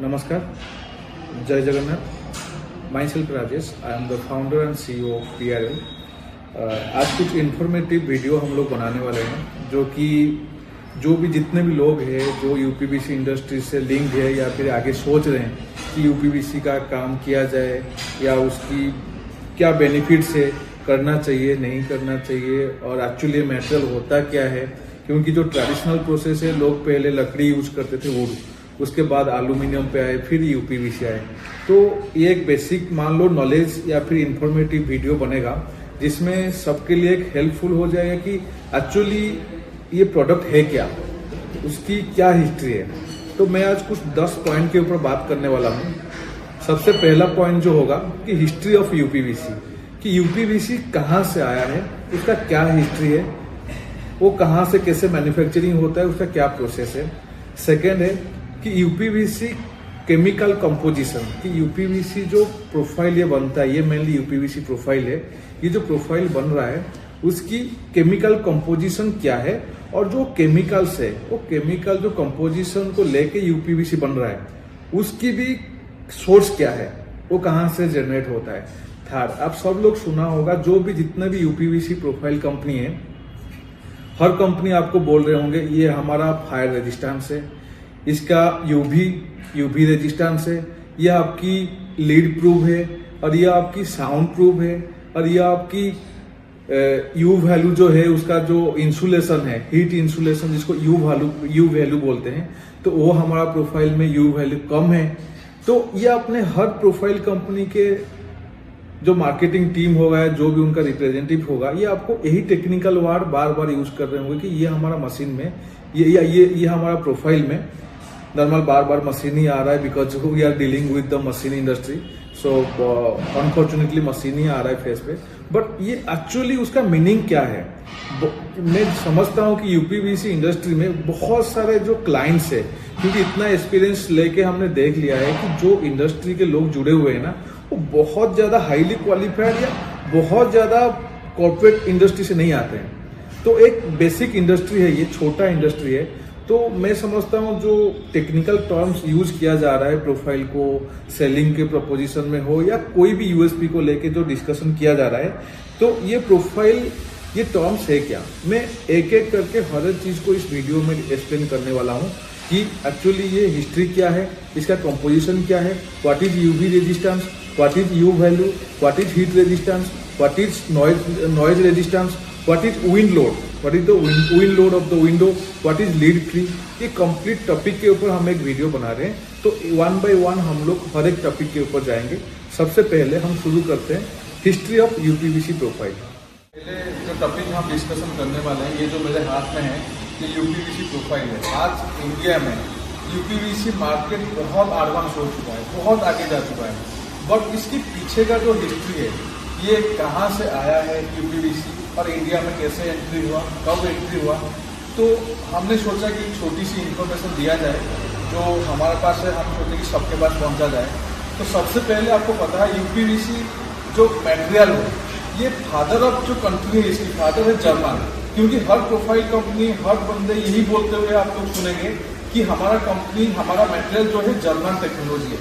नमस्कार, जय Jagannath. My self Rajesh, I am the founder and CEO of PRL। आज कुछ इन्फॉर्मेटिव वीडियो हम लोग बनाने वाले हैं जो भी जितने भी लोग हैं जो UPVC इंडस्ट्री से लिंक है या फिर आगे सोच रहे हैं कि UPVC का काम किया जाए या उसकी क्या बेनिफिट्स है, करना चाहिए नहीं करना चाहिए, और एक्चुअली मटेरियल होता क्या है। क्योंकि जो ट्रेडिशनल प्रोसेस है, लोग पहले लकड़ी यूज करते थे वुड, उसके बाद एल्यूमिनियम पे आए, फिर UPVC आए। तो ये एक बेसिक मान लो नॉलेज या फिर इंफॉर्मेटिव वीडियो बनेगा जिसमें सबके लिए एक हेल्पफुल हो जाएगा कि एक्चुअली ये प्रोडक्ट है क्या, उसकी क्या हिस्ट्री है। तो मैं आज कुछ 10 पॉइंट के ऊपर बात करने वाला हूँ। सबसे पहला पॉइंट जो होगा कि हिस्ट्री ऑफ UPVC, कि UPVC कहाँ से आया है, उसका क्या हिस्ट्री है, वो कहाँ से कैसे मैन्युफैक्चरिंग होता है, उसका क्या प्रोसेस है। सेकेंड है कि UPVC केमिकल कंपोजिशन, कि UPVC जो प्रोफाइल ये बनता है, ये मेनली UPVC प्रोफाइल है। ये जो प्रोफाइल बन रहा है उसकी केमिकल कंपोजिशन क्या है, और जो केमिकल्स है वो केमिकल जो कंपोजिशन को लेके UPVC बन रहा है उसकी भी सोर्स क्या है, वो कहाँ से जनरेट होता है। थर्ड, आप सब लोग सुना होगा, जो भी जितने भी UPVC प्रोफाइल कंपनी है, हर कंपनी आपको बोल रहे होंगे ये हमारा फायर रेजिस्टेंस है, इसका यूवी रेजिस्टेंस है, ये आपकी लीड प्रूफ है, और ये आपकी साउंड प्रूफ है, और ये आपकी यू वैल्यू जो है उसका जो इंसुलेशन है, हीट इंसुलेशन जिसको यू वैल्यू बोलते हैं, तो वो हमारा प्रोफाइल में यू वैल्यू कम है। तो ये अपने हर प्रोफाइल कंपनी के जो मार्केटिंग टीम होगा, जो भी उनका रिप्रेजेंटेटिव होगा, ये आपको यही टेक्निकल वर्ड बार बार यूज कर रहे होंगे कि ये हमारा मशीन में ये हमारा प्रोफाइल में नॉर्मल बार बार मशीन ही आ रहा है, because we are dealing with the machine industry. So unfortunately machine ही आ रहा है फेस पे। बट ये एक्चुअली उसका मीनिंग क्या है, मैं समझता हूँ कि UPVC इंडस्ट्री में बहुत सारे जो क्लाइंट्स है, क्योंकि इतना एक्सपीरियंस लेके हमने देख लिया है कि जो इंडस्ट्री के लोग जुड़े हुए हैं ना, वो बहुत ज्यादा हाईली क्वालिफाइड या बहुत ज्यादा कॉर्पोरेट इंडस्ट्री से नहीं आते हैं। तो एक बेसिक इंडस्ट्री है, ये छोटा इंडस्ट्री है। तो मैं समझता हूँ जो टेक्निकल टर्म्स यूज किया जा रहा है प्रोफाइल को सेलिंग के प्रपोजिशन में हो या कोई भी USP को लेके जो डिस्कशन किया जा रहा है, तो ये प्रोफाइल ये टर्म्स है क्या, मैं एक एक करके हर एक चीज को इस वीडियो में एक्सप्लेन करने वाला हूँ कि एक्चुअली ये हिस्ट्री क्या है, इसका कंपोजिशन क्या है, what is UV resistance, what is you value, what is heat resistance, what is noise resistance, what is wind load, what is the wind load of the window, what is lead free. ये complete topic के ऊपर हम एक video बना रहे हैं, तो 1 by 1 हम लोग हर एक टॉपिक के ऊपर जाएंगे। सबसे पहले हम शुरू करते हैं हिस्ट्री ऑफ UPVC प्रोफाइल। पहले जो टॉपिक हम डिस्कशन करने वाले हैं, ये जो मेरे हाथ में है, ये UPVC प्रोफाइल है। आज इंडिया में UPVC मार्केट बहुत एडवांस हो चुका है, बहुत आगे जा चुका है। बट इसके पीछे का जो हिस्ट्री है, ये कहाँ से आया है UPVC और इंडिया में कैसे एंट्री हुआ, कब एंट्री हुआ, तो हमने सोचा कि छोटी सी इन्फॉर्मेशन दिया जाए जो हमारे पास है, हम सोचे कि सबके पास पहुंचा जाए। तो सबसे पहले आपको पता है UPVC जो मटेरियल है, ये फादर ऑफ जो कंट्री है, इसकी फादर है जर्मन। क्योंकि हर प्रोफाइल कंपनी, हर बंदे यही बोलते हुए आप लोग सुनेंगे कि हमारा कंपनी, हमारा मटेरियल जो है जर्मन टेक्नोलॉजी है।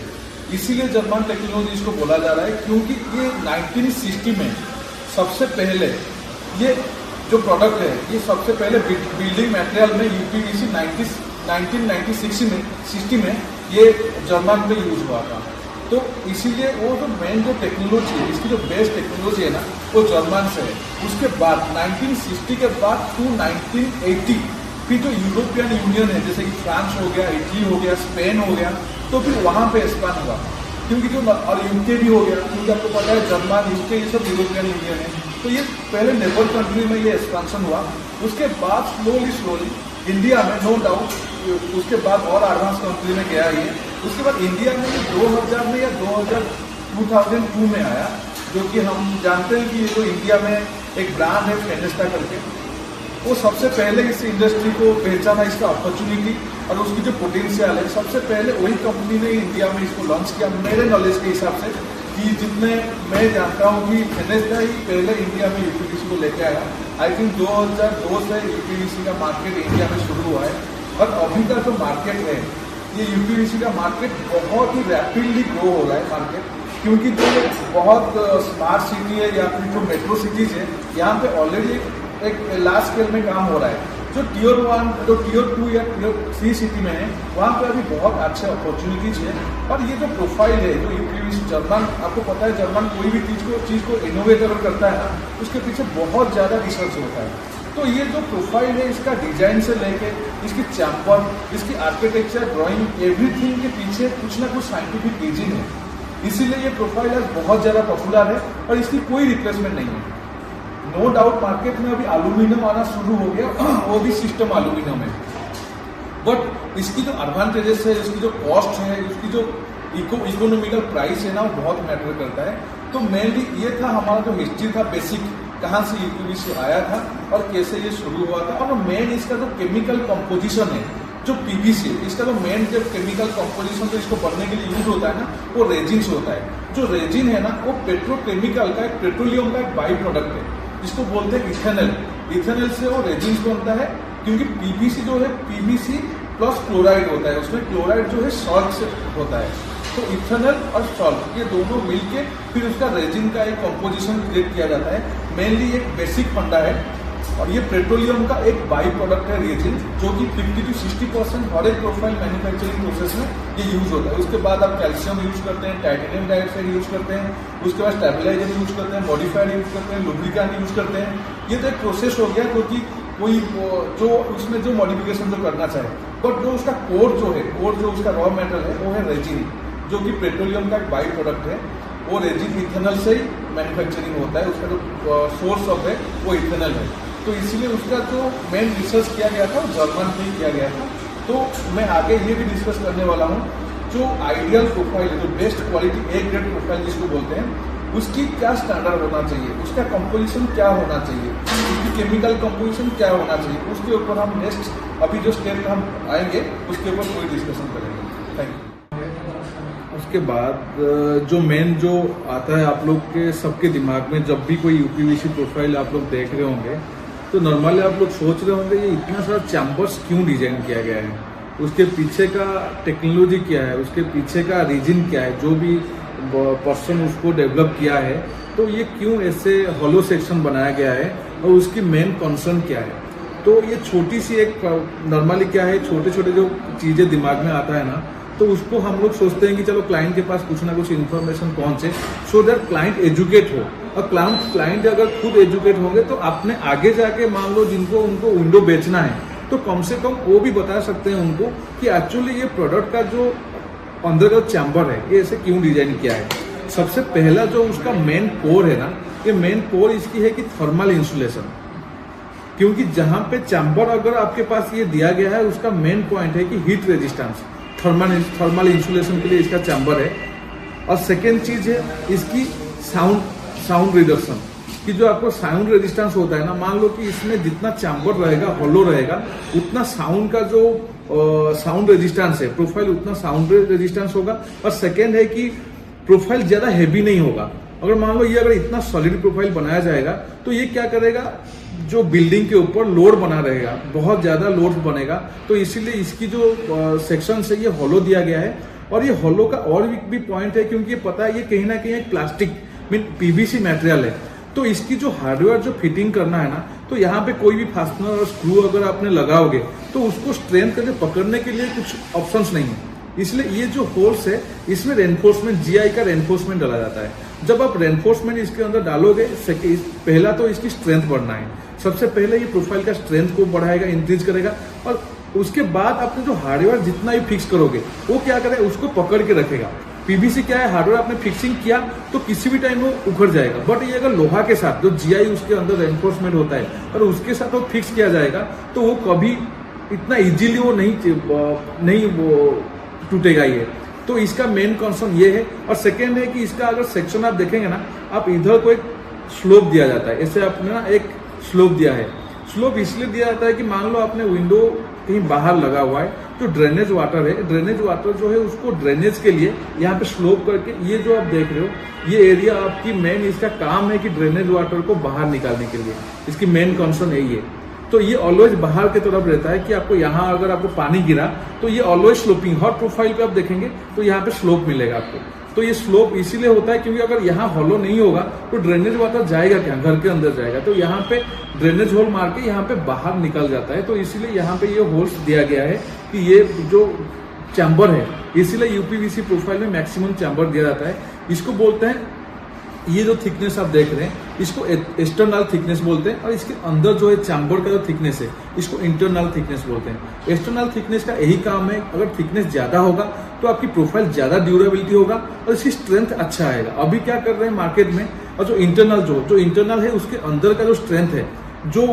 इसीलिए जर्मन टेक्नोलॉजी इसको बोला जा रहा है, क्योंकि ये 1960 में सबसे पहले ये जो प्रोडक्ट है, ये सबसे पहले बिल्डिंग मटेरियल में UPVC 1960 में ये जर्मन में यूज हुआ था। तो इसीलिए वो जो मेन जो टेक्नोलॉजी है, इसकी जो बेस्ट टेक्नोलॉजी है ना, वो जर्मन से है। उसके बाद 1960 के बाद टू 1980 फिर जो यूरोपियन यूनियन है, जैसे कि फ्रांस हो गया, इटली हो गया, स्पेन हो गया, तो फिर वहाँ पे एक्सपांड हुआ। क्योंकि जो और UK भी हो गया, क्योंकि आपको पता है जर्मन, UK ये सब यूरोपियन यूनियन है। तो ये पहले नेबर कंट्री में ये एक्सपेंशन हुआ। उसके बाद स्लोली इंडिया में, नो डाउट, उसके बाद और एडवांस कंट्री में गया ये। उसके बाद इंडिया में 2000 में या 2002 में आया, जो कि हम जानते हैं कि ये जो इंडिया में एक ब्रांड है फेनेस्टा करके, वो सबसे पहले इस इंडस्ट्री को पहचाना, इसका अपॉर्चुनिटी और उसकी जो पोटेंशियल है, सबसे पहले वही कंपनी ने इंडिया में इसको लॉन्च किया। मेरे नॉलेज के हिसाब से कि जितने मैं जानता हूँ कि फेनेस्टा ही पहले इंडिया में UPVC को लेके आया। आई थिंक 2002 से UPVC का मार्केट इंडिया में शुरू हुआ है। और अभी का जो मार्केट है ये यूपीवीसी का मार्केट बहुत ही रैपिडली ग्रो हो रहा है मार्केट, क्योंकि जो बहुत स्मार्ट सिटी है या फिर जो मेट्रो सिटीज़ है, यहाँ पे ऑलरेडी एक लार्ज स्केल में काम हो रहा है। जो टियर 1, जो टियर 2 या टियर 3 सिटी में है, वहाँ पे अभी बहुत अच्छे अपॉर्चुनिटीज है। और ये जो प्रोफाइल है, जो यूपीवीसी जर्मन, आपको पता है जर्मन कोई भी चीज़ को इनोवेट अगर करता है ना, उसके पीछे बहुत ज़्यादा रिसर्च होता है। तो ये जो प्रोफाइल है, इसका डिजाइन से लेके इसकी चैम्पर, इसकी आर्किटेक्चर, ड्राइंग, एवरीथिंग के पीछे कुछ ना कुछ साइंटिफिक रीजन है। इसीलिए ये प्रोफाइल आज बहुत ज़्यादा पॉपुलर है और इसकी कोई रिप्लेसमेंट नहीं है। नो डाउट मार्केट में अभी एल्यूमिनियम आना शुरू हो गया, वो भी सिस्टम एल्यूमिनियम है, बट इसकी जो एडवांटेजेस है, इसकी जो कॉस्ट है, इसकी जो इकोनॉमिकल प्राइस है ना, वो बहुत मैटर करता है। तो मेनली ये था हमारा जो हिस्ट्री था, बेसिक कहाँ से यूपीवीसी आया था और कैसे ये शुरू हुआ था। और मेन इसका जो केमिकल कंपोजिशन है, जो पीवीसी, इसका जो मेन जब केमिकल कंपोजिशन जो इसको बनने के लिए यूज होता है ना, वो रेजिन से होता है। जो रेजिन है ना, वो पेट्रोकेमिकल का, एक पेट्रोलियम का एक बाई प्रोडक्ट है, जिसको बोलते हैं इथेनॉल। इथेनॉल से वो रेजिन बनता है, क्योंकि पीवीसी जो है, पीवीसी प्लस क्लोराइड होता है, उसमें क्लोराइड जो है सॉल्ट से होता है। तो इथेनॉल और सॉल्ट ये दोनों मिलके फिर उसका रेजिन का एक कंपोजिशन क्रिएट किया जाता है। मेनली एक बेसिक फंडा है और ये पेट्रोलियम का एक बाई प्रोडक्ट है रेजिन, जो कि 50 to 60% हर एक प्रोफाइल मैन्युफैक्चरिंग प्रोसेस में ये यूज होता है। उसके बाद आप कैल्शियम यूज करते हैं, टाइटेनियम डाइऑक्साइड यूज करते हैं, उसके बाद स्टेबलाइजर यूज करते हैं, मॉडिफायर यूज करते हैं, लुब्रिकेंट यूज करते हैं। ये तो एक प्रोसेस हो गया, क्योंकि कोई जो उसमें जो मॉडिफिकेशन जो करना चाहे, बट जो उसका कोर जो है, कोर जो उसका रॉ मेटल है, वो है रेजिन, जो कि पेट्रोलियम का एक बाई प्रोडक्ट है। वो रेजिन इथेनॉल से ही मैन्युफैक्चरिंग होता है, उसका जो सोर्स ऑफ है वो इथेनॉल है। तो इसलिए उसका जो मेन रिसर्च किया गया था, वो जर्मन में किया गया था। तो मैं आगे ये भी डिस्कस करने वाला हूँ, जो आइडियल प्रोफाइल है, जो best quality A grade profile जिसको बोलते हैं, उसकी क्या स्टैंडर्ड होना चाहिए, उसका कंपोजिशन क्या होना चाहिए, उसकी केमिकल कंपोजिशन क्या होना चाहिए, उसके ऊपर हम नेक्स्ट अभी जो स्टेप हम आएंगे उसके ऊपर कोई डिस्कशन करेंगे। Thank you. उसके बाद जो मेन जो आता है आप लोग के सबके दिमाग में, जब भी कोई यूपीवीसी प्रोफाइल आप लोग देख रहे होंगे, तो नॉर्मली आप लोग सोच रहे होंगे ये इतना सारा चैम्बर्स क्यों डिजाइन किया गया है, उसके पीछे का टेक्नोलॉजी क्या है, उसके पीछे का रीजन क्या है, जो भी पर्सन उसको डेवलप किया है, तो ये क्यों ऐसे हॉलो सेक्शन बनाया गया है और उसकी मेन कंसर्न क्या है। तो ये छोटी सी एक नॉर्मली क्या है, छोटे छोटे जो चीज़ें दिमाग में आता है ना, तो उसको हम लोग सोचते हैं कि चलो क्लाइंट के पास कुछ ना कुछ इन्फॉर्मेशन पहुंचे, सो दैट क्लाइंट एजुकेट हो। और क्लाइंट अगर खुद एजुकेट होंगे तो आपने आगे जाके मान लो जिनको उनको विंडो बेचना है, तो कम से कम वो भी बता सकते हैं उनको कि एक्चुअली ये प्रोडक्ट का जो अंदर का चैम्बर है, ये ऐसे क्यों डिजाइन किया है। सबसे पहला जो उसका मेन कोर है ना, ये मेन कोर इसकी है कि थर्मल इंसुलेशन। क्योंकि जहां पे चैम्बर अगर आपके पास ये दिया गया है, उसका मेन पॉइंट है कि हीट रेजिस्टेंस, थर्मल इंसुलेशन के लिए इसका चैम्बर है। और सेकेंड चीज है इसकी साउंड रिडक्शन, कि जो आपको साउंड रेजिस्टेंस होता है ना, मान लो कि इसमें जितना चैम्बर रहेगा, हॉलो रहेगा, उतना साउंड का जो साउंड रेजिस्टेंस है, प्रोफाइल उतना साउंड रेजिस्टेंस होगा। और सेकेंड है कि प्रोफाइल ज्यादा हैवी नहीं होगा। अगर मान लो ये अगर इतना सॉलिड प्रोफाइल बनाया जाएगा, तो ये क्या करेगा, जो बिल्डिंग के ऊपर लोड बना रहेगा, बहुत ज्यादा लोड बनेगा। तो इसीलिए इसकी जो सेक्शन है ये हॉलो दिया गया है। और ये हॉलो का और भी पॉइंट है, क्योंकि ये पता है ये कहीं ना कहीं एक प्लास्टिक मीन पीवीसी मटेरियल है, तो इसकी जो हार्डवेयर जो फिटिंग करना है ना, तो यहाँ पे कोई भी फास्टनर और स्क्रू अगर आपने लगाओगे तो उसको स्ट्रेंथ करके पकड़ने के लिए कुछ ऑप्शंस नहीं है। इसलिए ये जो होल्स है, इसमें रेनफोर्समेंट, जीआई का रेनफोर्समेंट डाला जाता है। जब आप रेनफोर्समेंट इसके अंदर डालोगे, पहला तो इसकी स्ट्रेंथ बढ़ना है। सबसे पहले ये प्रोफाइल का स्ट्रेंथ को बढ़ाएगा, इंक्रीज करेगा। और उसके बाद आपने जो हार्डवेयर जितना भी फिक्स करोगे, वो क्या करेगा, उसको पकड़ के रखेगा। पीवीसी क्या है, हार्डवेयर आपने फिक्सिंग किया तो किसी भी टाइम वो उखड़ जाएगा। बट ये अगर लोहा के साथ जो जीआई उसके अंदर रेनफोर्समेंट होता है और उसके साथ वो फिक्स किया जाएगा, तो वो कभी इतना इजीली वो नहीं वो टूटेगा ये। तो इसका मेन कंसर्न ये है। और सेकेंड है कि इसका अगर सेक्शन आप देखेंगे ना, आप इधर को एक स्लोप दिया जाता है, ऐसे आपने ना एक स्लोप दिया है। स्लोप इसलिए दिया जाता है कि मान लो आपने विंडो कहीं बाहर लगा हुआ है, जो ड्रेनेज वाटर है, ड्रेनेज वाटर जो है उसको ड्रेनेज के लिए यहाँ पे स्लोप करके, ये जो आप देख रहे हो, ये एरिया आपकी मेन इसका काम है कि ड्रेनेज वाटर को बाहर निकालने के लिए, इसकी मेन कंसर्न यही है। तो ये ऑलवेज बाहर की तरफ रहता है कि आपको यहाँ अगर आपको पानी गिरा तो ये ऑलवेज स्लोपिंग, हर प्रोफाइल पे आप देखेंगे तो यहाँ पे स्लोप मिलेगा आपको। तो ये स्लोप इसीलिए होता है क्योंकि अगर यहाँ हॉलो नहीं होगा तो ड्रेनेज वाटर जाएगा क्या, घर के अंदर जाएगा। तो यहाँ पे ड्रेनेज होल मार के यहाँ पे बाहर निकल जाता है। तो इसीलिए यहाँ पे ये होल्स दिया गया है कि ये जो चैम्बर है, इसीलिए यूपीवीसी प्रोफाइल में मैक्सिमम चैम्बर दिया जाता है। इसको बोलते हैं, ये जो थिकनेस आप देख रहे हैं इसको एक्सटर्नल थिकनेस बोलते हैं, और इसके अंदर जो है चैम्बर का जो थिकनेस है इसको इंटरनल थिकनेस बोलते हैं। एक्सटर्नल थिकनेस का यही काम है, अगर थिकनेस ज्यादा होगा तो आपकी प्रोफाइल ज्यादा ड्यूरेबिलिटी होगा और इसकी स्ट्रेंथ अच्छा आएगा। अभी क्या कर रहे हैं मार्केट में, और जो इंटरनल है उसके अंदर का जो स्ट्रेंथ है, जो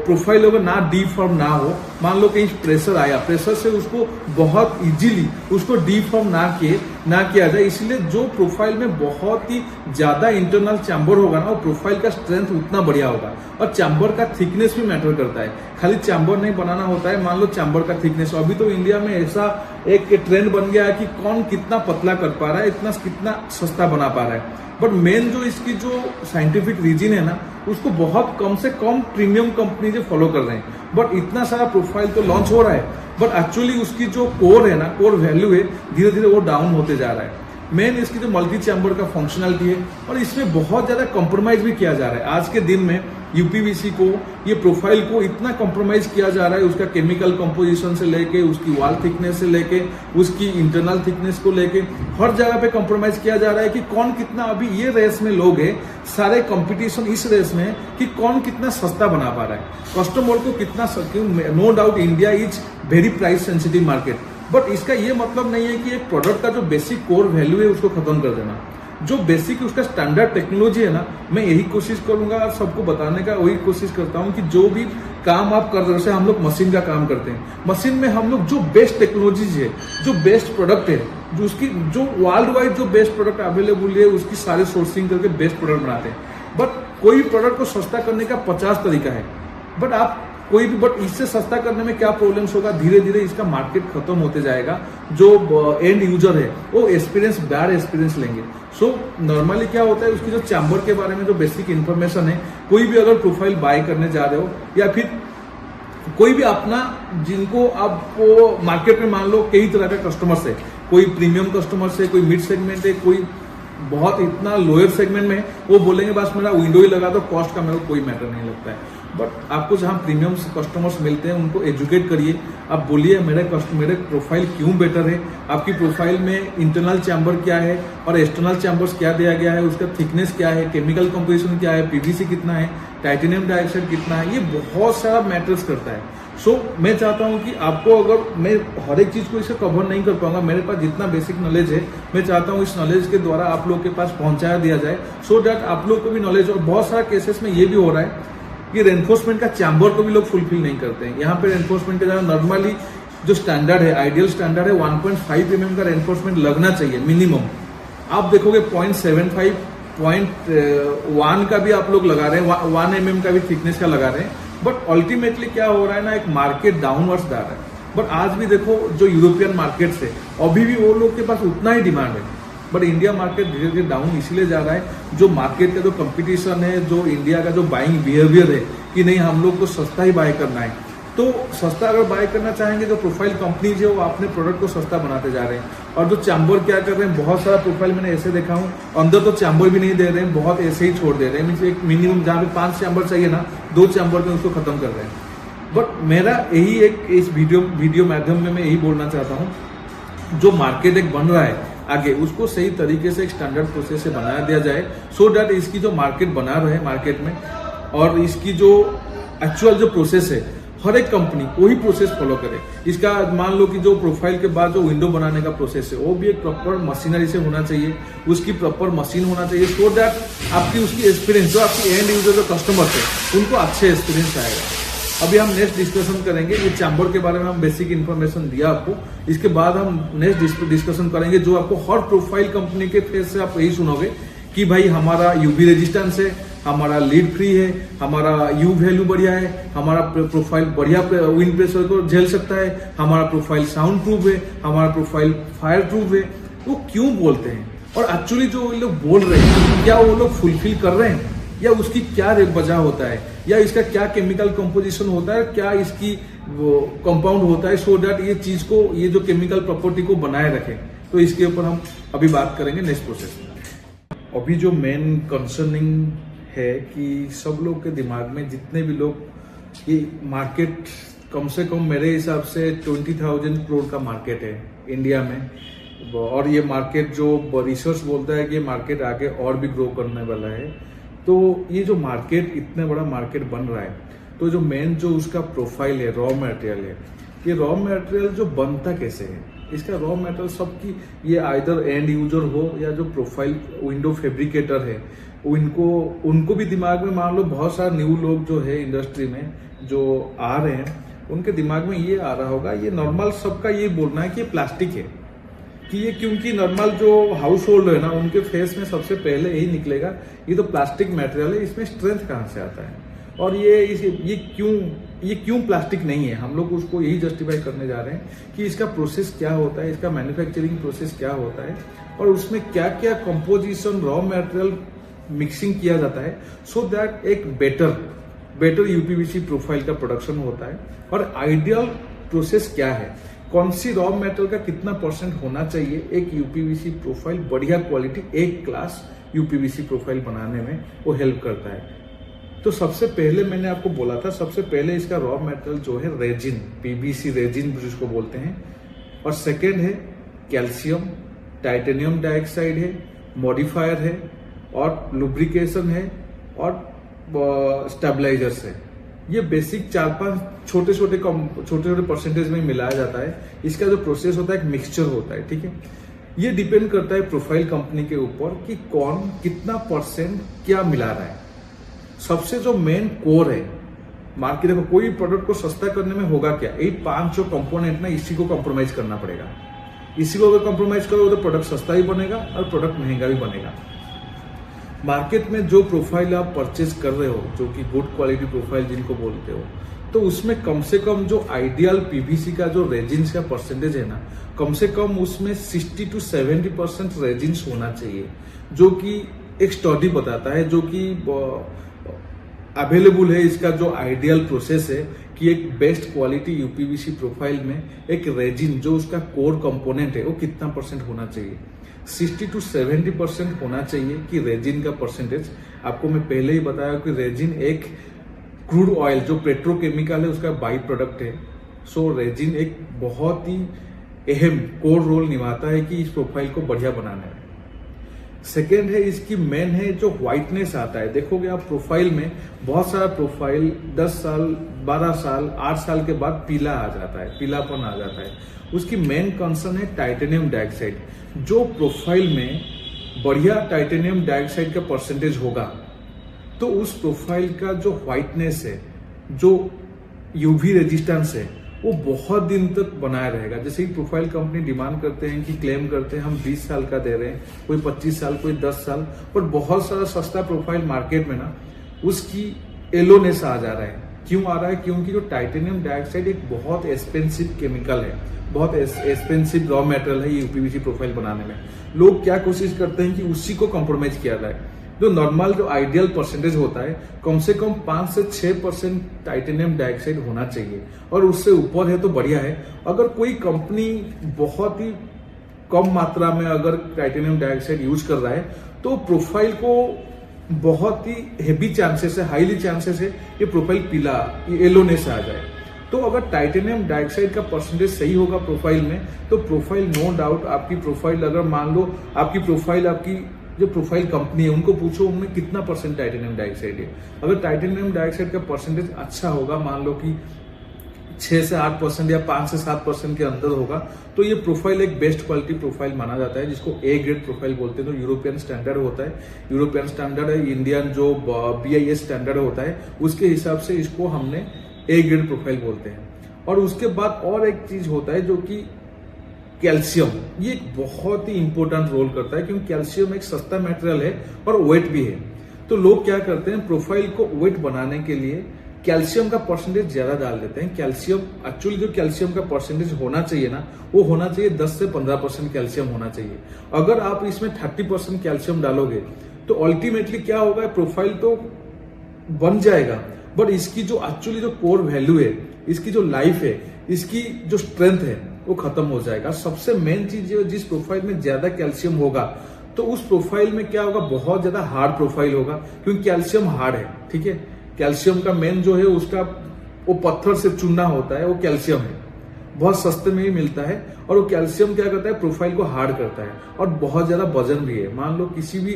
प्रोफाइल अगर ना डीफॉर्म ना हो, मान लो कहीं प्रेशर आया, प्रेशर से उसको बहुत इजीली उसको डीफॉर्म ना किया जाए, इसलिए जो प्रोफाइल में बहुत ही ज्यादा इंटरनल चैम्बर होगा ना, वो प्रोफाइल का स्ट्रेंथ उतना बढ़िया होगा। और चैम्बर का थिकनेस भी मैटर करता है, खाली चैम्बर नहीं बनाना होता है। मान लो चैम्बर का थिकनेस, अभी तो इंडिया में ऐसा एक ट्रेंड बन गया है कि कौन कितना पतला कर पा रहा है, कितना सस्ता बना पा रहा है। बट मेन जो इसकी जो साइंटिफिक रीजन है ना, उसको बहुत कम से कम प्रीमियम कंपनी जो फॉलो कर रहे हैं। बट इतना सारा प्रोफाइल तो लॉन्च हो रहा है, बट एक्चुअली उसकी जो कोर है ना, कोर वैल्यू है, धीरे धीरे वो डाउन होते जा रहा है। मेन इसकी जो मल्टी चैम्बर का फंक्शनलिटी है, और इसमें बहुत ज्यादा कॉम्प्रोमाइज भी किया जा रहा है। आज के दिन में यूपीवीसी को, ये प्रोफाइल को इतना कॉम्प्रोमाइज किया जा रहा है, उसका केमिकल कंपोजिशन से लेके, उसकी वॉल थिकनेस से लेके, उसकी इंटरनल थिकनेस को लेके हर जगह पे कॉम्प्रोमाइज किया जा रहा है कि कौन कितना, अभी ये रेस में लोग हैं, सारे कंपटीशन इस रेस में है कि कौन कितना सस्ता बना पा रहा है, कस्टमर को कितना। No doubt India is very price sensitive market, but इसका ये मतलब नहीं है कि एक प्रोडक्ट का जो बेसिक कोर वैल्यू है उसको खत्म कर देना। जो बेसिक उसका स्टैंडर्ड टेक्नोलॉजी है ना, मैं यही कोशिश करूंगा और सबको बताने का वही कोशिश करता हूं कि जो भी काम आप कर रहे हो, जैसे हम लोग मशीन का काम करते हैं, मशीन में हम लोग जो बेस्ट टेक्नोलॉजीज है, जो बेस्ट प्रोडक्ट है, जो उसकी जो वर्ल्ड वाइड जो बेस्ट प्रोडक्ट अवेलेबल है, उसकी सारे सोर्सिंग करके बेस्ट प्रोडक्ट बनाते हैं। बट कोई प्रोडक्ट को सस्ता करने का 50 तरीका है, बट आप कोई भी, बट इससे सस्ता करने में क्या प्रॉब्लम्स होगा, धीरे धीरे इसका मार्केट खत्म होते जाएगा। जो एंड यूजर है वो बैड एक्सपीरियंस लेंगे। सो नॉर्मली क्या होता है, उसकी जो चैम्बर के बारे में जो बेसिक इन्फॉर्मेशन है, कोई भी अगर प्रोफाइल बाय करने जा रहे हो, या फिर कोई भी अपना, जिनको आपको मार्केट में मान लो कई तरह का कस्टमर्स है, कोई प्रीमियम कस्टमर्स है, कोई मिड सेगमेंट है, कोई बहुत इतना लोअर सेगमेंट में, वो बोलेंगे बस मेरा विंडो ही लगा दो, कॉस्ट का मेरे को कोई मैटर नहीं लगता है। बट आपको जहां प्रीमियम कस्टमर्स मिलते हैं उनको एजुकेट करिए, आप बोलिए मेरे प्रोफाइल क्यों बेटर है, आपकी प्रोफाइल में इंटरनल चैम्बर क्या है और एक्सटर्नल चैम्बर्स क्या दिया गया है, उसका थिकनेस क्या है, केमिकल कंपोजिशन क्या है, पीवीसी कितना है, टाइटेनियम डाइऑक्साइड कितना है, ये बहुत सारा मैटर्स करता है। सो मैं चाहता हूं कि आपको, अगर मैं हर एक चीज को इसे कवर नहीं कर पाऊंगा, मेरे पास जितना बेसिक नॉलेज है, मैं चाहता हूं इस नॉलेज के द्वारा आप लोग के पास पहुंचाया दिया जाए, सो दैट आप लोग को भी नॉलेज। और बहुत सारा केसेस में ये भी हो रहा है कि रेनफोर्समेंट का चैम्बर को भी लोग फुलफिल नहीं करते हैं। यहाँ पे रेनफोर्समेंट का जगह नॉर्मली जो स्टैंडर्ड है, आइडियल स्टैंडर्ड है, 1.5 mm का रेनफोर्समेंट लगना चाहिए मिनिमम। आप देखोगे 0.75, 0.1 का भी आप लोग लगा रहे हैं, 1 mm का भी थिकनेस का लगा रहे हैं। बट अल्टीमेटली क्या हो रहा है ना, एक मार्केट डाउनवर्ड्स जा रहा है। बट आज भी देखो जो यूरोपियन मार्केट है, अभी भी वो लोग के पास उतना ही डिमांड है, बट इंडिया मार्केट धीरे धीरे डाउन इसलिए जा रहा है, जो मार्केट का जो कंपटीशन है, जो इंडिया का जो बाइंग बिहेवियर है कि नहीं हम लोग को सस्ता ही बाय करना है। तो सस्ता अगर बाय करना चाहेंगे तो प्रोफाइल कंपनीज है वो अपने प्रोडक्ट को सस्ता बनाते जा रहे हैं। और जो चैम्बर क्या कर रहे हैं, बहुत सारा प्रोफाइल मैंने ऐसे देखा हूँ, अंदर तो चैम्बर भी नहीं दे रहे हैं, बहुत ऐसे ही छोड़ दे रहे हैं। एक मिनिमम जहाँ पे 5 चैम्बर चाहिए ना, 2 चैम्बर में उसको खत्म कर रहे हैं। बट मेरा यही एक इस वीडियो माध्यम में मैं यही बोलना चाहता हूँ, जो मार्केट एक बन रहा है आगे, उसको सही तरीके से एक स्टैंडर्ड प्रोसेस से बनाया दिया जाए, सो दैट इसकी जो मार्केट बना रहे मार्केट में, और इसकी जो एक्चुअल जो प्रोसेस है, हर एक कंपनी वही प्रोसेस फॉलो करे। इसका मान लो कि जो प्रोफाइल के बाद जो विंडो बनाने का प्रोसेस है, वो भी एक प्रॉपर मशीनरी से होना चाहिए, उसकी प्रॉपर मशीन होना चाहिए, सो दैट आपकी उसकी एक्सपीरियंस, जो आपकी एंड यूजर जो कस्टमर है, उनको अच्छे एक्सपीरियंस आएगा। अभी हम नेक्स्ट डिस्कशन करेंगे, ये चैम्बर के बारे में हम बेसिक इन्फॉर्मेशन दिया आपको, इसके बाद हम नेक्स्ट डिस्कशन करेंगे जो आपको हर प्रोफाइल कंपनी के फेस से आप यही सुनोगे कि भाई हमारा यूवी रेजिस्टेंस है, हमारा लीड फ्री है, हमारा यू वैल्यू बढ़िया है, हमारा प्रोफाइल बढ़िया विंड प्रेशर को झेल सकता है, हमारा प्रोफाइल साउंड प्रूफ है, हमारा प्रोफाइल फायर प्रूफ है। वो क्यों बोलते हैं, और एक्चुअली जो लोग बोल रहे हैं क्या वो लोग फुलफिल कर रहे हैं, या उसकी क्या वजह होता है। या इसका क्या केमिकल कंपोजिशन होता है, क्या इसकी वो कंपाउंड होता है, सो दैट ये चीज को, ये जो केमिकल प्रॉपर्टी को बनाए रखें। तो इसके ऊपर हम अभी बात करेंगे नेक्स्ट प्रोसेस में। अभी जो मेन कंसर्निंग है कि सब लोग के दिमाग में, जितने भी लोग, ये मार्केट कम से कम मेरे हिसाब से 20,000 करोड़ का मार्केट है इंडिया में, और ये मार्केट जो रिसर्च बोलता है कि ये मार्केट आगे और भी ग्रो करने वाला है। तो ये जो मार्केट, इतना बड़ा मार्केट बन रहा है, तो जो मेन जो उसका प्रोफाइल है, रॉ मटेरियल है, ये रॉ मटेरियल जो बनता कैसे है, इसका रॉ मटेरियल सबकी, ये आइदर एंड यूजर हो या जो प्रोफाइल विंडो फैब्रिकेटर है, उनको भी दिमाग में, मान लो बहुत सारे न्यू लोग जो है इंडस्ट्री में जो आ रहे हैं, उनके दिमाग में ये आ रहा होगा, ये नॉर्मल सबका ये बोलना है कि ये प्लास्टिक है, कि ये, क्योंकि नॉर्मल जो हाउस होल्ड है ना, उनके फेस में सबसे पहले यही निकलेगा, ये तो प्लास्टिक मटेरियल है, इसमें स्ट्रेंथ कहाँ से आता है, और ये क्यों प्लास्टिक नहीं है। हम लोग उसको यही जस्टिफाई करने जा रहे हैं कि इसका प्रोसेस क्या होता है, इसका मैन्युफैक्चरिंग प्रोसेस क्या होता है, और उसमें क्या क्या कंपोजिशन, रॉ मटेरियल मिक्सिंग किया जाता है, सो दैट एक बेटर यूपीवीसी प्रोफाइल का प्रोडक्शन होता है। और आइडियल प्रोसेस क्या है, कौन सी रॉ मेटल का कितना परसेंट होना चाहिए एक यूपीवीसी प्रोफाइल, बढ़िया क्वालिटी, एक क्लास यूपीवीसी प्रोफाइल बनाने में वो हेल्प करता है। तो सबसे पहले मैंने आपको बोला था, सबसे पहले इसका रॉ मेटल जो है रेजिन, पीवीसी रेजिन जिसको बोलते हैं, और सेकेंड है कैल्शियम, टाइटेनियम डाइऑक्साइड है, मॉडिफायर है, और लुब्रिकेशन है, और स्टेबलाइजर्स है। ये बेसिक 4-5 छोटे छोटे परसेंटेज में मिलाया जाता है। इसका जो प्रोसेस होता है एक मिक्सचर होता है, ठीक है। ये डिपेंड करता है प्रोफाइल कंपनी के ऊपर कि कौन कितना परसेंट क्या मिला रहा है। सबसे जो मेन कोर है मार्केट, देखो कोई प्रोडक्ट को सस्ता करने में होगा क्या, यही 5 जो कंपोनेंट ना, इसी को कॉम्प्रोमाइज करना पड़ेगा। इसी को अगर कॉम्प्रोमाइज करो तो प्रोडक्ट सस्ता ही बनेगा और प्रोडक्ट महंगा भी बनेगा। मार्केट में जो प्रोफाइल आप परचेज कर रहे हो, जो कि गुड क्वालिटी प्रोफाइल जिनको बोलते हो, तो उसमें कम से कम जो आइडियल पीवीसी का जो रेजिन्स का परसेंटेज है ना, कम से कम उसमें 60 to 70% रेजिन्स होना चाहिए, जो कि एक स्टडी बताता है, जो कि अवेलेबल है। इसका जो आइडियल प्रोसेस है कि एक बेस्ट क्वालिटी यूपीवीसी प्रोफाइल में एक रेजिन जो उसका कोर कंपोनेंट है वो कितना परसेंट होना चाहिए, 60 to 70% होना चाहिए कि रेजिन का परसेंटेज। आपको मैं पहले ही बताया कि रेजिन एक क्रूड ऑयल जो पेट्रोकेमिकल है उसका बाई प्रोडक्ट है। सो रेजिन एक बहुत ही अहम कोर रोल निभाता है कि इस प्रोफाइल को बढ़िया बनाने में। सेकेंड है इसकी मेन है जो व्हाइटनेस आता है। देखोगे आप प्रोफाइल में बहुत सारा प्रोफाइल 10 साल 12 साल 8 साल के बाद पीला आ जाता है, पीलापन आ जाता है। उसकी मेन कंसर्न है टाइटेनियम डाइऑक्साइड। जो प्रोफाइल में बढ़िया टाइटेनियम डाइऑक्साइड का परसेंटेज होगा तो उस प्रोफाइल का जो व्हाइटनेस है, जो यूवी रेजिस्टेंस है, वो बहुत दिन तक बनाया रहेगा। जैसे ही प्रोफाइल कंपनी डिमांड करते हैं कि क्लेम करते हैं हम 20 साल का दे रहे हैं, कोई 25 साल, कोई 10 साल, पर बहुत सारा सस्ता प्रोफाइल मार्केट में ना उसकी येलोनेस आ जा रहा है। क्यों आ रहा है? क्योंकि जो टाइटेनियम डाइऑक्साइड एक बहुत एक्सपेंसिव केमिकल है, बहुत एक्सपेंसिव रॉ मटेरियल है यूपीवीसी प्रोफाइल बनाने में। लोग क्या कोशिश करते हैं कि उसी को कॉम्प्रोमाइज किया जाए। जो नॉर्मल जो आइडियल परसेंटेज होता है कम से कम 5 से 6% टाइटेनियम डाइऑक्साइड होना चाहिए, और उससे ऊपर है तो बढ़िया है। अगर कोई कंपनी बहुत ही कम मात्रा में अगर टाइटेनियम डाइऑक्साइड यूज कर रहा है तो प्रोफाइल को बहुत ही हेवी चांसेस है, हाईली चांसेस है ये प्रोफाइल पीला, येलोनेस आ जाए। तो अगर टाइटेनियम डाइऑक्साइड का परसेंटेज सही होगा प्रोफाइल में तो प्रोफाइल नो डाउट आपकी प्रोफाइल, अगर मान लो आपकी प्रोफाइल, आपकी जो प्रोफाइल कंपनी है उनको पूछो उनमें कितना परसेंट टाइटेनियम डाइऑक्साइड है। अगर टाइटेनियम डाइऑक्साइड का परसेंटेज अच्छा होगा, मान लो कि 6 से 8% या 5 से 7% के अंदर होगा, तो ये प्रोफाइल एक बेस्ट क्वालिटी प्रोफाइल माना जाता है, जिसको ए ग्रेड प्रोफाइल बोलते हैं। तो यूरोपियन स्टैंडर्ड होता है, यूरोपियन स्टैंडर्ड है, इंडियन जो BIS स्टैंडर्ड होता है उसके हिसाब से इसको हमने ए ग्रेड प्रोफाइल बोलते हैं। और उसके बाद और एक चीज होता है जो कि कैल्शियम, ये एक बहुत ही इंपॉर्टेंट रोल करता है, क्योंकि कैल्शियम एक सस्ता मटेरियल है और वेट भी है। तो लोग क्या करते हैं, प्रोफाइल को वेट बनाने के लिए कैल्शियम का परसेंटेज ज्यादा डाल देते हैं। कैल्शियम एक्चुअली जो कैल्शियम का परसेंटेज होना चाहिए ना, वो होना चाहिए 10 से 15% कैल्शियम होना चाहिए। अगर आप इसमें 30% कैल्शियम डालोगे तो अल्टीमेटली क्या होगा, प्रोफाइल तो बन जाएगा बट इसकी जो एक्चुअली जो कोर वैल्यू है, इसकी जो लाइफ है, इसकी जो स्ट्रेंथ है वो खत्म हो जाएगा। सबसे मेन चीज है, जिस प्रोफाइल में ज्यादा कैल्शियम होगा तो उस प्रोफाइल में क्या होगा, बहुत ज्यादा हार्ड प्रोफाइल होगा, क्योंकि कैल्शियम हार्ड है। ठीक है, कैल्शियम का मेन जो है उसका वो पत्थर से चुनना होता है, वो कैल्शियम है, बहुत सस्ते में ही मिलता है। और वो कैल्शियम क्या करता है, प्रोफाइल को हार्ड करता है और बहुत ज्यादा वजन भी है। मान लो किसी भी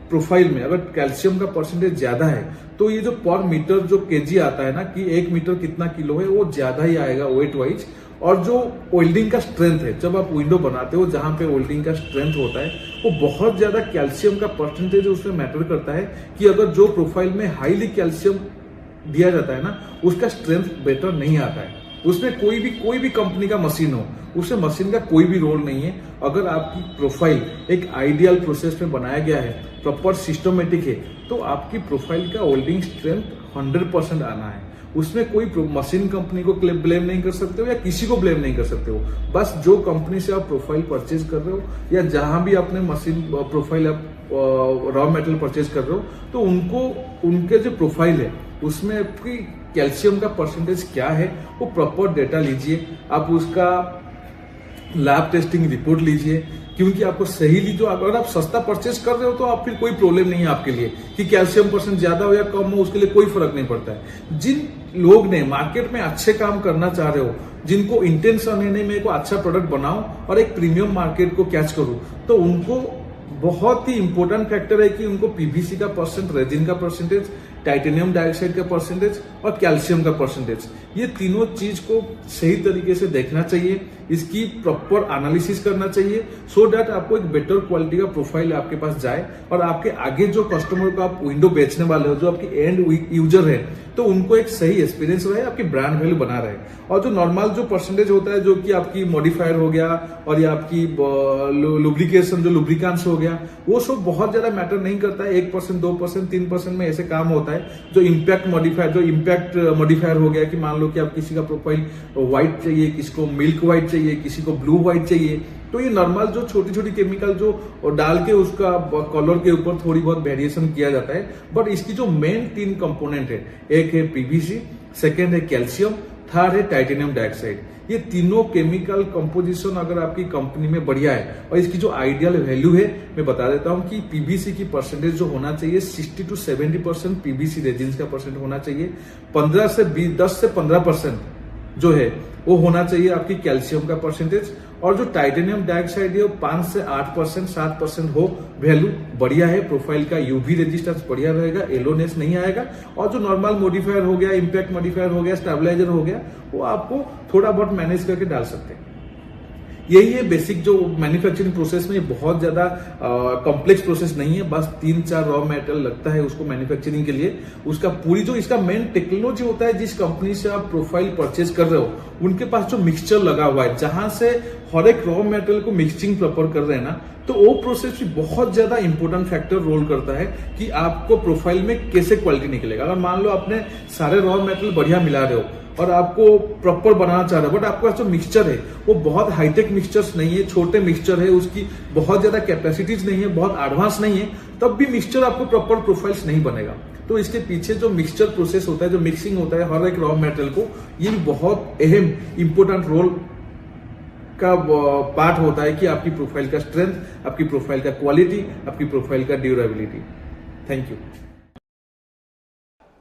प्रोफाइल में अगर कैल्शियम का परसेंटेज ज्यादा है तो ये जो पर मीटर जो केजी आता है ना, कि 1 मीटर कितना किलो है, वो ज्यादा ही आएगा वेट वाइज। और जो वेल्डिंग का स्ट्रेंथ है, जब आप विंडो बनाते हो जहां पे वेल्डिंग का स्ट्रेंथ होता है, वो बहुत ज्यादा कैल्शियम का परसेंटेज उसमें मैटर करता है। कि अगर जो प्रोफाइल में हाईली कैल्शियम दिया जाता है ना, उसका स्ट्रेंथ बेटर नहीं आता है। उसमें कोई भी कंपनी का मशीन हो, उसमें मशीन का कोई भी रोल नहीं है। अगर आपकी प्रोफाइल एक आइडियल प्रोसेस में बनाया गया है, प्रॉपर सिस्टमेटिक है, तो आपकी प्रोफाइल का वेल्डिंग स्ट्रेंथ 100% आना है। उसमें कोई मशीन कंपनी को ब्लेम नहीं कर सकते हो या किसी को ब्लेम नहीं कर सकते हो। बस जो कंपनी से आप प्रोफाइल परचेज कर रहे हो या जहां भी आपने मशीन प्रोफाइल आप रॉ मेटेरियल परचेज कर रहे हो, तो उनके जो प्रोफाइल है उसमें आपकी कैल्शियम का परसेंटेज क्या है वो प्रॉपर डेटा लीजिए। आप उसका लैब टेस्टिंग रिपोर्ट लीजिए, क्योंकि आपको सही लीजिए। अगर आप सस्ता परचेज कर रहे हो तो आप फिर कोई प्रॉब्लम नहीं है आपके लिए कि कैल्शियम परसेंट ज्यादा हो या कम हो, उसके लिए कोई फर्क नहीं पड़ता है। जिन लोग ने मार्केट में अच्छे काम करना चाह रहे हो, जिनको इंटेंशन है नहीं मेरे को अच्छा प्रोडक्ट बनाओ और एक प्रीमियम मार्केट को कैच करूं, तो उनको बहुत ही इंपॉर्टेंट फैक्टर है कि उनको पीवीसी का परसेंट, रेजिन का परसेंटेज, टाइटेनियम डाइऑक्साइड का परसेंटेज और कैल्शियम का परसेंटेज, ये तीनों चीज को सही तरीके से देखना चाहिए। इसकी प्रॉपर एनालिसिस करना चाहिए, सो दैट आपको एक बेटर क्वालिटी का प्रोफाइल आपके पास जाए और आपके आगे जो कस्टमर को आप विंडो बेचने वाले हो, जो आपके एंड यूजर है, तो उनको एक सही एक्सपीरियंस रहे, आपकी ब्रांड वैल्यू बना रहे। और जो नॉर्मल जो परसेंटेज होता है, जो कि आपकी मॉडिफायर हो गया और या आपकी लुब्रिकेशन जो लुब्रिकेंट्स हो गया, वो सब बहुत ज्यादा मैटर नहीं करता है। 1%, 2%, 3% में ऐसे काम होता है। जो इम्पैक्ट मॉडिफायर हो गया, कि मान लो कि आप किसी का प्रोफाइल व्हाइट चाहिए, किसी को मिल्क व्हाइट चाहिए, किसी को ब्लू व्हाइट चाहिए, तो ये नॉर्मल जो छोटी छोटी केमिकल जो डाल के उसका कलर के ऊपर थोड़ी बहुत वेरिएशन किया जाता है। बट इसकी जो मेन 3 कंपोनेंट है, एक है पीवीसी, सेकेंड है कैल्शियम, थर्ड है टाइटेनियम डाइऑक्साइड। ये तीनों केमिकल कंपोजिशन अगर आपकी कंपनी में बढ़िया है, और इसकी जो आइडियल वैल्यू है मैं बता देता हूं कि पीवीसी की परसेंटेज जो होना चाहिए 60 to 70% पीवीसी रेजिन्स का परसेंट होना चाहिए। 10 से 15% जो है वो होना चाहिए आपकी कैल्शियम का परसेंटेज, और जो टाइटेनियम डाइऑक्साइड है वो 5 से 8%, 7% हो, वैल्यू बढ़िया है। प्रोफाइल का यूवी रेजिस्टेंस बढ़िया रहेगा, एलोनेस नहीं आएगा। और जो नॉर्मल मॉडिफायर हो गया, इम्पैक्ट मॉडिफायर हो गया, स्टेबलाइजर हो गया, वो आपको थोड़ा बहुत मैनेज करके डाल सकते हैं। यही है बेसिक जो मैन्युफैक्चरिंग प्रोसेस में। बहुत ज्यादा कॉम्प्लेक्स प्रोसेस नहीं है, बस 3-4 रॉ मेटेरियल लगता है उसको मैन्युफैक्चरिंग के लिए। उसका पूरी जो इसका मेन टेक्नोलॉजी होता है, जिस कंपनी से आप प्रोफाइल परचेज कर रहे हो उनके पास जो मिक्सचर लगा हुआ है, जहां से हर एक रॉ मेटेरियल को मिक्सिंग प्रॉपर कर रहे हैं ना, तो वो प्रोसेस भी बहुत ज्यादा इंपॉर्टेंट फैक्टर रोल करता है कि आपको प्रोफाइल में कैसे क्वालिटी निकलेगा। अगर मान लो आपने सारे रॉ मेटेरियल बढ़िया मिला रहे हो और आपको प्रॉपर बनाना चाह रहे हो, बट आपके पास जो मिक्सचर है वो बहुत हाईटेक मिक्सचर्स नहीं है, छोटे मिक्सचर है, उसकी बहुत ज्यादा कैपेसिटीज नहीं है, बहुत एडवांस नहीं है, तब भी मिक्सचर आपको प्रॉपर प्रोफाइल्स नहीं बनेगा। तो इसके पीछे जो मिक्सचर प्रोसेस होता है, जो मिक्सिंग होता है हर एक रॉ मेटेरियल को, ये भी बहुत अहम इंपॉर्टेंट रोल का पार्ट होता है कि आपकी प्रोफाइल का स्ट्रेंथ, आपकी प्रोफाइल का क्वालिटी, आपकी प्रोफाइल का ड्यूरेबिलिटी। Thank you.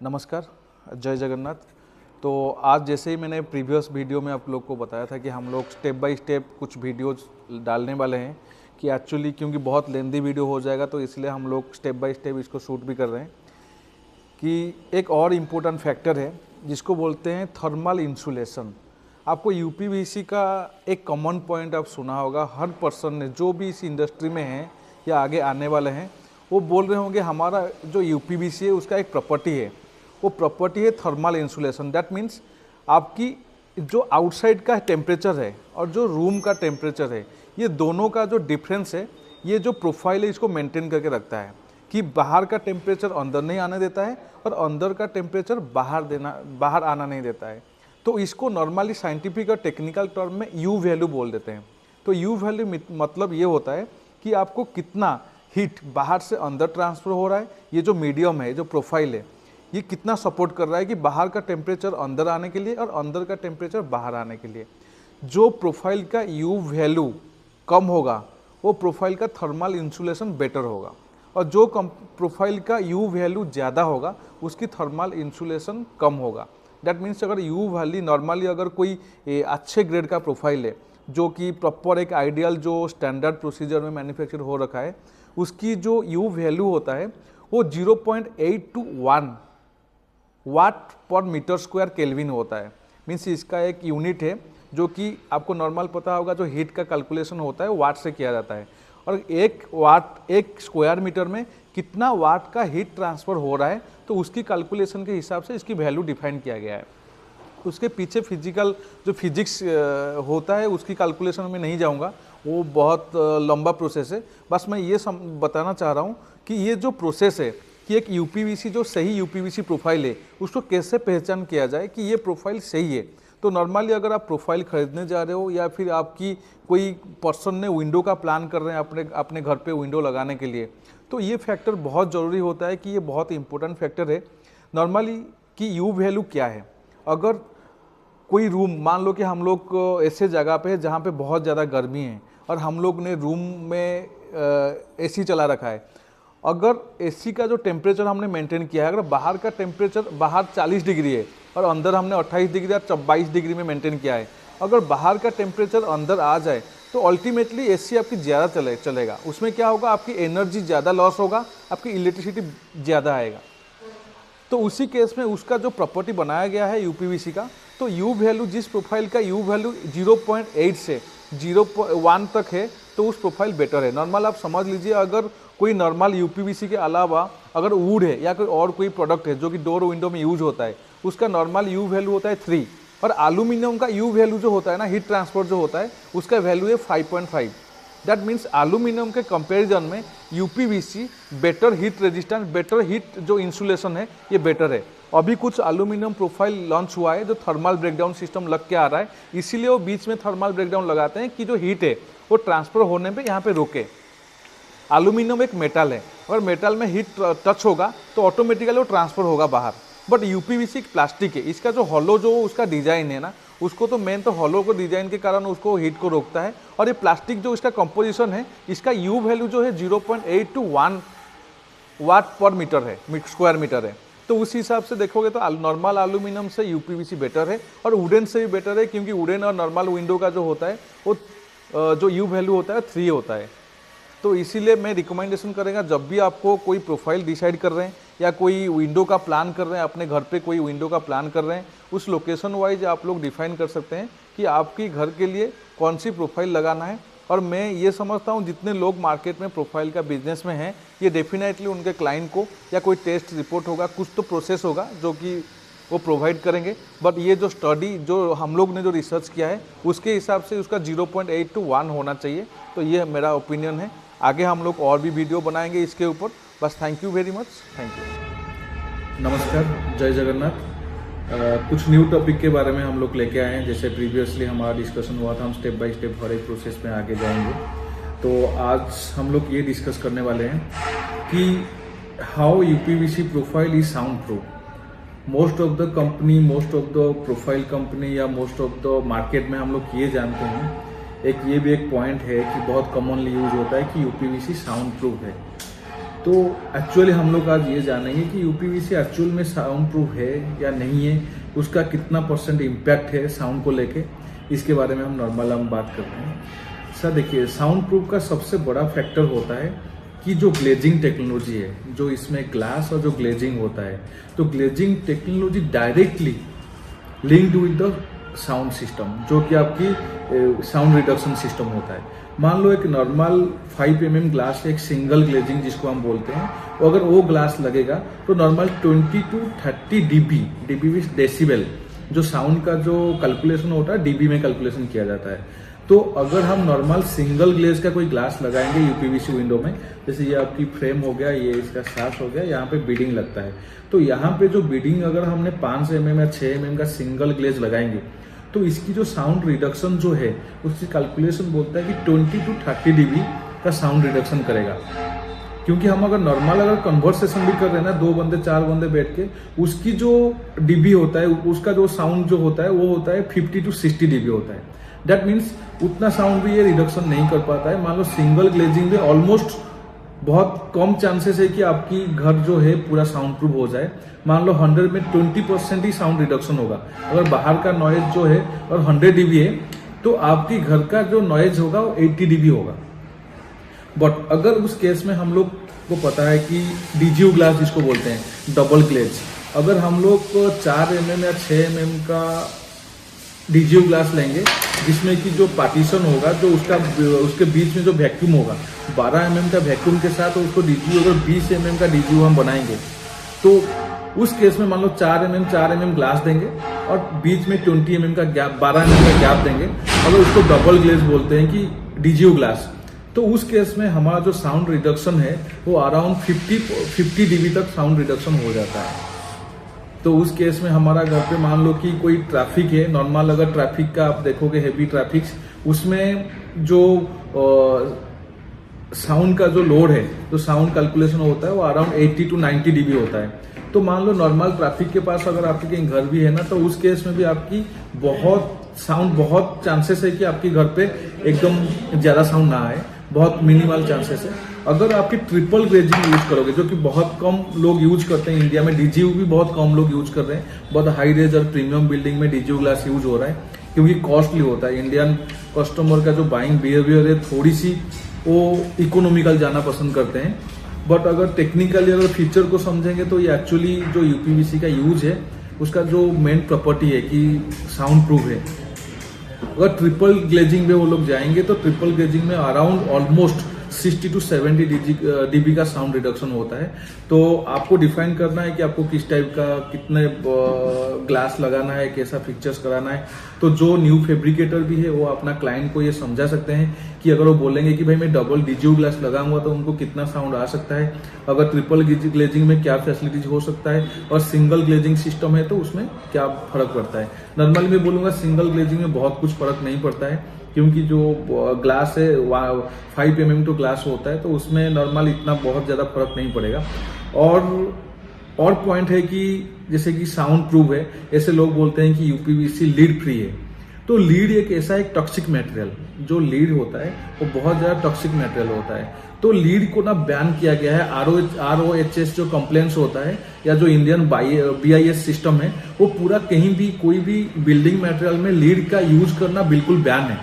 नमस्कार, जय जगन्नाथ। तो आज जैसे ही मैंने प्रीवियस वीडियो में आप लोग को बताया था कि हम लोग स्टेप बाय स्टेप कुछ वीडियोज डालने वाले हैं, कि एक्चुअली क्योंकि बहुत लेंदी वीडियो हो जाएगा तो इसलिए हम लोग स्टेप बाय स्टेप इसको शूट भी कर रहे हैं। कि एक और इम्पोर्टेंट फैक्टर है जिसको बोलते हैं थर्मल इंसुलेशन। आपको यूपीवीसी का एक कॉमन पॉइंट आप सुना होगा, हर पर्सन ने जो भी इस इंडस्ट्री में है या आगे आने वाले हैं वो बोल रहे होंगे हमारा जो यूपीवीसी है उसका एक प्रॉपर्टी है, वो प्रॉपर्टी है थर्मल इंसुलेशन। दैट मीन्स आपकी जो आउटसाइड का टेम्परेचर है और जो रूम का टेम्परेचर है, ये दोनों का जो डिफरेंस है, ये जो प्रोफाइल है इसको मेंटेन करके रखता है। कि बाहर का टेम्परेचर अंदर नहीं आने देता है और अंदर का टेम्परेचर बाहर आना नहीं देता है। तो इसको नॉर्मली साइंटिफिक और टेक्निकल टर्म में यू वैल्यू बोल देते हैं। तो यू वैल्यू मतलब ये होता है कि आपको कितना हीट बाहर से अंदर ट्रांसफ़र हो रहा है, ये जो मीडियम है, जो प्रोफाइल है, ये कितना सपोर्ट कर रहा है कि बाहर का टेम्परेचर अंदर आने के लिए और अंदर का टेम्परेचर बाहर आने के लिए। जो प्रोफाइल का यू वैल्यू कम होगा वो प्रोफाइल का थर्मल इंसुलेशन बेटर होगा, और जो प्रोफाइल का यू वैल्यू ज़्यादा होगा उसकी थर्मल इंसुलेशन कम होगा। दैट मीन्स अगर यू वैल्यू नॉर्मली अगर कोई अच्छे ग्रेड का प्रोफाइल है जो कि प्रॉपर एक आइडियल जो स्टैंडर्ड प्रोसीजर में मैन्युफैक्चर हो रखा है, उसकी जो यू वैल्यू होता है वो 0.8 to 1 वाट पर मीटर स्क्वायर केल्विन होता है। मीन्स इसका एक यूनिट है जो कि आपको नॉर्मल पता होगा, जो हीट का कैलकुलेशन होता है वाट से किया जाता है, और एक स्क्वायर मीटर में कितना वाट का हीट ट्रांसफ़र हो रहा है, तो उसकी कैलकुलेशन के हिसाब से इसकी वैल्यू डिफाइन किया गया है। उसके पीछे फिजिक्स होता है, उसकी कैलकुलेशन में नहीं जाऊंगा, वो बहुत लंबा प्रोसेस है। बस मैं ये बताना चाह रहा हूँ कि ये जो प्रोसेस है कि एक यूपीवीसी जो सही यूपीवीसी प्रोफाइल है उसको कैसे पहचान किया जाए कि ये प्रोफाइल सही है। तो नॉर्मली अगर आप प्रोफाइल खरीदने जा रहे हो या फिर आपकी कोई पर्सन ने विंडो का प्लान कर रहे हैं अपने घर पे विंडो लगाने के लिए, तो ये फैक्टर बहुत ज़रूरी होता है कि ये बहुत इंपॉर्टेंट फैक्टर है नॉर्मली कि यू वैल्यू क्या है। अगर कोई रूम, मान लो कि हम लोग ऐसे जगह पे है जहाँ पे बहुत ज़्यादा गर्मी है और हम लोग ने रूम में एसी चला रखा है, अगर एसी का जो टेम्परेचर हमने मेंटेन किया है, अगर बाहर का टेम्परेचर बाहर 40 डिग्री है और अंदर हमने 28 डिग्री या 22 डिग्री में मेंटेन किया है, अगर बाहर का टेम्परेचर अंदर आ जाए तो अल्टीमेटली एसी आपकी ज़्यादा चलेगा। उसमें क्या होगा, आपकी एनर्जी ज़्यादा लॉस होगा, आपकी इलेक्ट्रिसिटी ज़्यादा आएगा। तो उसी केस में उसका जो प्रॉपर्टी बनाया गया है यूपीवीसी का, तो यू वैल्यू, जिस प्रोफाइल का यू वैल्यू 0.8 से 0.1 तक है तो उस प्रोफाइल बेटर है। नॉर्मल आप समझ लीजिए, अगर कोई नॉर्मल यूपीवीसी के अलावा अगर वुड है या कोई और कोई प्रोडक्ट है जो कि डोर विंडो में यूज होता है, उसका नॉर्मल यू वैल्यू होता है 3, और एल्यूमिनियम का यू वैल्यू जो होता है ना, हीट ट्रांसफर जो होता है, उसका वैल्यू है 5.5। दैट मीन्स एल्यूमिनियम के कंपैरिजन में UPVC better heat resistance, better heat जो इंसुलेशन है ये बेटर है। अभी कुछ एल्यूमिनियम प्रोफाइल लॉन्च हुआ है जो थर्मल ब्रेकडाउन सिस्टम लग के आ रहा है, इसीलिए वो बीच में थर्मल ब्रेकडाउन लगाते हैं कि जो हीट है वो ट्रांसफर होने पे यहाँ पे रोके। एल्यूमिनियम एक मेटल है, अगर मेटल में हीट टच होगा तो ऑटोमेटिकली वो ट्रांसफर होगा बाहर। बट यूपीवीसी एक प्लास्टिक है, इसका जो हॉलो जो उसका डिज़ाइन है ना, उसको तो मेन तो हॉलो को डिज़ाइन के कारण उसको हीट को रोकता है, और ये प्लास्टिक जो इसका कंपोजिशन है, इसका यू वैल्यू जो है 0.8 to 1 वाट पर मीटर है, स्क्वायर मीटर है। तो उस हिसाब से देखोगे तो नॉर्मल एल्यूमिनियम से यूपीवीसी बेटर है, और वुडन से भी बेटर है, क्योंकि वुडन और नॉर्मल विंडो का जो होता है वो जो यू वैल्यू होता है 3 होता है। तो इसीलिए मैं रिकमेंडेशन करेंगे, जब भी आपको कोई प्रोफाइल डिसाइड कर रहे हैं या कोई विंडो का प्लान कर रहे हैं, अपने घर पे कोई विंडो का प्लान कर रहे हैं, उस लोकेशन वाइज आप लोग डिफाइन कर सकते हैं कि आपकी घर के लिए कौन सी प्रोफाइल लगाना है। और मैं ये समझता हूँ जितने लोग मार्केट में प्रोफाइल का बिजनेस में हैं, ये डेफिनेटली उनके क्लाइंट को या कोई टेस्ट रिपोर्ट होगा, कुछ तो प्रोसेस होगा जो कि वो प्रोवाइड करेंगे। बट ये जो स्टडी जो हम लोग ने जो रिसर्च किया है उसके हिसाब से उसका 0.8 to 1 होना चाहिए। तो ये मेरा ओपिनियन है। आगे हम लोग और भी वीडियो बनाएंगे इसके ऊपर। बस thank you very much, thank you. नमस्कार, जय जगन्नाथ। कुछ न्यू टॉपिक के बारे में हम लोग लेके आए हैं। जैसे प्रीवियसली हमारा डिस्कशन हुआ था, हम स्टेप बाय स्टेप हर एक प्रोसेस में आगे जाएंगे। तो आज हम लोग ये डिस्कस करने वाले हैं कि how UPVC profile is sound proof. Most of the company, most of the profile company या मोस्ट ऑफ द मार्केट में हम लोग ये जानते हैं, एक ये भी एक पॉइंट है कि बहुत कॉमनली यूज होता है कि यूपीवीसी साउंड प्रूफ है। तो एक्चुअली हम लोग आज ये जानेंगे कि यूपीवीसी एक्चुअल में साउंड प्रूफ है या नहीं है, उसका कितना % इम्पैक्ट है साउंड को लेके, इसके बारे में हम बात करते हैं। सर देखिए, साउंड प्रूफ का सबसे बड़ा फैक्टर होता है कि जो ग्लेजिंग टेक्नोलॉजी है, जो इसमें ग्लास और जो ग्लेजिंग होता है, तो glazing technology directly linked with the sound system, जो कि आपकी साउंड रिडक्शन सिस्टम होता है। मान लो एक नॉर्मल 5 mm ग्लास, एक सिंगल ग्लेजिंग जिसको हम बोलते हैं, तो अगर वो ग्लास लगेगा तो normal 20 to 30 dB with decibel, जो साउंड का जो कैलकुलेशन होता है डीबी में कैलकुलेशन किया जाता है। तो अगर हम नॉर्मल सिंगल ग्लेज का कोई ग्लास लगाएंगे यूपीवीसी विंडो में, जैसे ये आपकी फ्रेम हो गया, ये इसका सास हो गया, यहाँ पे बीडिंग लगता है, तो यहाँ पे जो बीडिंग अगर हमने 5 mm या 6 mm का सिंगल ग्लेज लगाएंगे तो इसकी जो साउंड रिडक्शन जो है उसकी कैलकुलेशन बोलता है कि 20 to 30 dB का साउंड रिडक्शन करेगा। क्योंकि हम अगर नॉर्मल अगर कन्वर्सेशन भी कर रहे हैं ना, 2 बंदे 4 बंदे बैठ के, उसकी जो डीबी होता है, उसका जो साउंड जो होता है वो होता है 50 to 60 डीबी होता है। दैट मीन्स उतना साउंड भी ये रिडक्शन नहीं कर पाता है। मान लो सिंगल ग्लेजिंग में ऑलमोस्ट बहुत कम चांसेस है कि आपकी घर जो है पूरा साउंड प्रूफ हो जाए। मान लो 100 में 20% ही साउंड रिडक्शन होगा। अगर बाहर का नॉइज जो है और 100 डीबी है तो आपकी घर का जो नॉइज होगा वो 80 डीबी होगा। बट अगर उस केस में हम लोग को पता है कि डीजीयू ग्लास जिसको बोलते हैं, डबल ग्लेज, अगर हम लोग 4 mm या 6 mm का डीजीयू ग्लास लेंगे जिसमें कि जो पार्टीशन होगा, जो उसके बीच में जो वैक्यूम होगा, 12 mm का वैक्यूम के साथ उसको डीजीयू, अगर 20 mm का डीजीयू हम बनाएंगे तो उस केस में मान लो 4 mm ग्लास देंगे और बीच में 20 mm का गैप, 12 mm का गैप देंगे। अगर उसको डबल ग्लेज बोलते हैं कि डीजीयू ग्लास, तो उस केस में हमारा जो साउंड रिडक्शन है वो अराउंड 50 डीबी तक साउंड रिडक्शन हो जाता है। तो उस केस में हमारा घर पे मान लो कि कोई ट्रैफिक है, नॉर्मल अगर ट्रैफिक का आप देखोगे, हेवी ट्रैफिक, उसमें जो साउंड का जो लोड है, जो साउंड कैलकुलेशन होता है वो अराउंड 80 to 90 डीबी होता है। तो मान लो नॉर्मल ट्रैफिक के पास अगर आपके कहीं घर भी है ना, तो उस केस में भी आपकी बहुत चांसेस है कि आपके घर पे एकदम ज्यादा साउंड ना आए, बहुत मिनिमल चांसेस है। अगर आपकी ट्रिपल ग्लेजिंग यूज करोगे, जो कि बहुत कम लोग यूज करते हैं इंडिया में, डीजीयू भी बहुत कम लोग यूज कर रहे हैं, बहुत हाई रेज और प्रीमियम बिल्डिंग में डीजीयू ग्लास यूज हो रहा है क्योंकि कॉस्टली होता है। इंडियन कस्टमर का जो बाइंग बिहेवियर है, थोड़ी सी वो इकोनॉमिकल जाना पसंद करते हैं। बट अगर टेक्निकली अगर फीचर को समझेंगे तो ये एक्चुअली जो यूपीवीसी का यूज है, उसका जो मेन प्रॉपर्टी है कि साउंड प्रूफ है। अगर ट्रिपल ग्लेजिंग में वो लोग जाएंगे तो ट्रिपल ग्लेजिंग में अराउंड ऑलमोस्ट 60 to 70 डीबी का साउंड रिडक्शन होता है। तो आपको डिफाइन करना है कि आपको किस टाइप का, कितने ग्लास लगाना है, कैसा पिक्चर्स कराना है। तो जो न्यू फैब्रिकेटर भी है वो अपना क्लाइंट को ये समझा सकते हैं कि अगर वो बोलेंगे कि भाई मैं डबल डीजीयू ग्लास लगाऊंगा तो उनको कितना साउंड आ सकता है, अगर ट्रिपल ग्लेजिंग में क्या फैसिलिटीज हो सकता है, और सिंगल ग्लेजिंग सिस्टम है तो उसमें क्या फर्क पड़ता है। नॉर्मली मैं बोलूंगा सिंगल ग्लेजिंग में बहुत कुछ फर्क नहीं पड़ता है क्योंकि जो ग्लास है 5 mm टू ग्लास होता है, तो उसमें नॉर्मल इतना बहुत ज़्यादा फर्क नहीं पड़ेगा। और पॉइंट है कि जैसे कि साउंड प्रूफ है, ऐसे लोग बोलते हैं कि यूपीवीसी लीड फ्री है। तो लीड एक ऐसा एक टॉक्सिक मटेरियल, जो लीड होता है वो बहुत ज़्यादा टॉक्सिक मटेरियल होता है। तो लीड को ना बैन किया गया है। ROHS जो कंप्लेंट्स होता है या जो इंडियन BIS सिस्टम है, वो पूरा कहीं भी कोई भी बिल्डिंग मटेरियल में लीड का यूज करना बिल्कुल बैन है।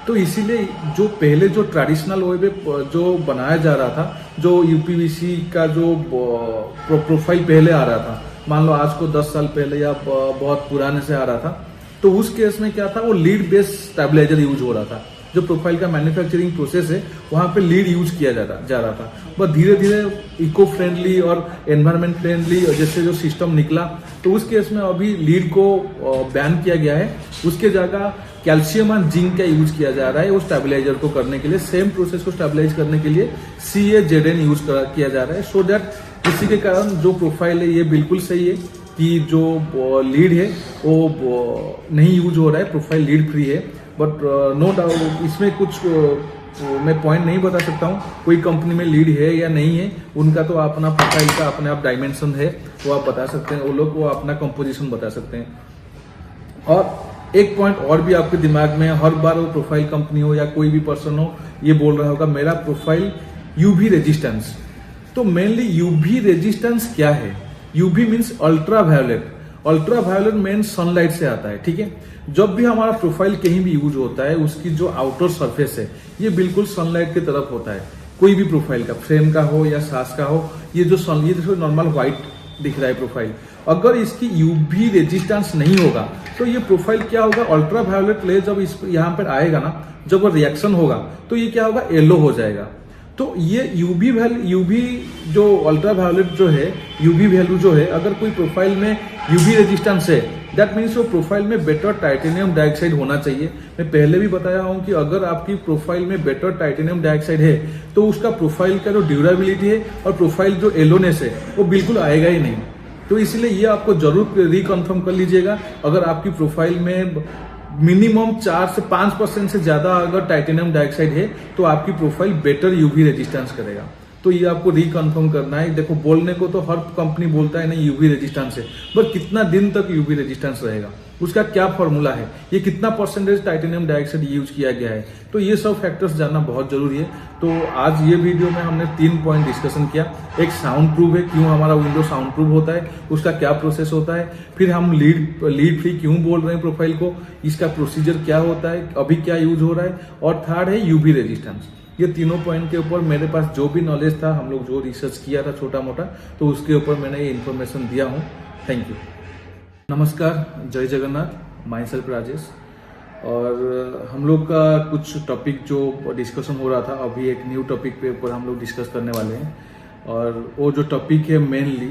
तो इसीलिए जो पहले जो ट्रेडिशनल वे पे जो बनाया जा रहा था, जो यूपीवीसी का जो प्रोफाइल पहले आ रहा था, मान लो आज को 10 साल पहले या बहुत पुराने से आ रहा था, तो उस केस में क्या था, वो लीड बेस्ड स्टेबलाइजर यूज हो रहा था। जो प्रोफाइल का मैन्युफैक्चरिंग प्रोसेस है वहां पे लीड यूज किया जा रहा था। बट धीरे धीरे इको फ्रेंडली और एनवायरमेंट फ्रेंडली जैसे जो सिस्टम निकला, तो उस केस में अभी लीड को बैन किया गया है। उसके जगह कैल्शियम और जिंक का यूज किया जा रहा है वो स्टेबलाइजर को करने के लिए, सेम प्रोसेस को स्टेबलाइज करने के लिए CaZn यूज किया जा रहा है। सो दैट इसी के कारण जो प्रोफाइल है ये बिल्कुल सही है कि जो लीड है वो नहीं यूज हो रहा है, प्रोफाइल लीड फ्री है। बट नो डाउट इसमें कुछ मैं पॉइंट नहीं बता सकता हूँ, कोई कंपनी में लीड है या नहीं है, उनका तो अपना प्रोफाइल का अपने आप डायमेंशन है, वो आप बता सकते हैं, वो लोग वो अपना कंपोजिशन बता सकते हैं। और एक पॉइंट और भी आपके दिमाग में, हर बार वो प्रोफाइल कंपनी हो या कोई भी पर्सन हो ये बोल रहा होगा मेरा प्रोफाइल यूवी रेजिस्टेंस। तो मेनली यूवी रेजिस्टेंस क्या है? UV means ultra violet. Ultra violet main sunlight से आता है, ठीक है। जब भी हमारा प्रोफाइल कहीं भी यूज होता है, उसकी जो आउटर सरफेस है ये बिल्कुल सनलाइट की तरफ होता है। कोई भी प्रोफाइल का, फ्रेम का हो या सास का हो, ये जो नॉर्मल व्हाइट दिख रहा है प्रोफाइल, अगर इसकी यूवी रेजिस्टेंस नहीं होगा तो ये प्रोफाइल क्या होगा, अल्ट्रा वायोलेट ले जब इस यहाँ पर आएगा ना, जब वो रिएक्शन होगा तो ये क्या होगा, येलो हो जाएगा। तो ये यूवी जो अल्ट्रा वायोलेट जो है, यूवी वैल्यू जो है, अगर कोई प्रोफाइल में यूवी रेजिस्टेंस है, दैट मीन्स वो प्रोफाइल में बेटर टाइटेनियम डाइऑक्साइड होना चाहिए। मैं पहले भी बताया हूं कि अगर आपकी प्रोफाइल में बेटर टाइटेनियम डाइऑक्साइड है तो उसका प्रोफाइल का जो ड्यूरेबिलिटी है और प्रोफाइल जो येलोनेस है वो बिल्कुल आएगा ही नहीं। तो इसलिए ये आपको जरूर रिकन्फर्म कर लीजिएगा। अगर आपकी प्रोफाइल में मिनिमम 4 से 5% से ज्यादा अगर टाइटेनियम डाइऑक्साइड है तो आपकी प्रोफाइल बेटर यूवी रेजिस्टेंस करेगा। तो ये आपको रिकन्फर्म करना है। देखो बोलने को तो हर कंपनी बोलता है नहीं यूवी रेजिस्टेंस है, बट कितना दिन तक यूवी रेजिस्टेंस रहेगा, उसका क्या फॉर्मूला है, ये कितना परसेंटेज टाइटेनियम डाइऑक्साइड यूज किया गया है, तो ये सब फैक्टर्स जानना बहुत जरूरी है। तो आज ये वीडियो में हमने 3 पॉइंट डिस्कशन किया। एक साउंड प्रूफ है, क्यों हमारा विंडो साउंड प्रूफ होता है, उसका क्या प्रोसेस होता है। फिर हम लीड फ्री क्यों बोल रहे हैं प्रोफाइल को, इसका प्रोसीजर क्या होता है, अभी क्या यूज हो रहा है, और थर्ड है यूवी रेजिस्टेंस। ये तीनों पॉइंट के ऊपर मेरे पास जो भी नॉलेज था, हम लोग जो रिसर्च किया था छोटा मोटा, तो उसके ऊपर मैंने ये इन्फॉर्मेशन दिया हूँ। Thank you. नमस्कार, जय जगन्नाथ, माई सेल्फ राजेश। और हम लोग का कुछ टॉपिक जो डिस्कशन हो रहा था, अभी एक न्यू टॉपिक पे ऊपर हम लोग डिस्कस करने वाले हैं। और वो जो टॉपिक है मेनली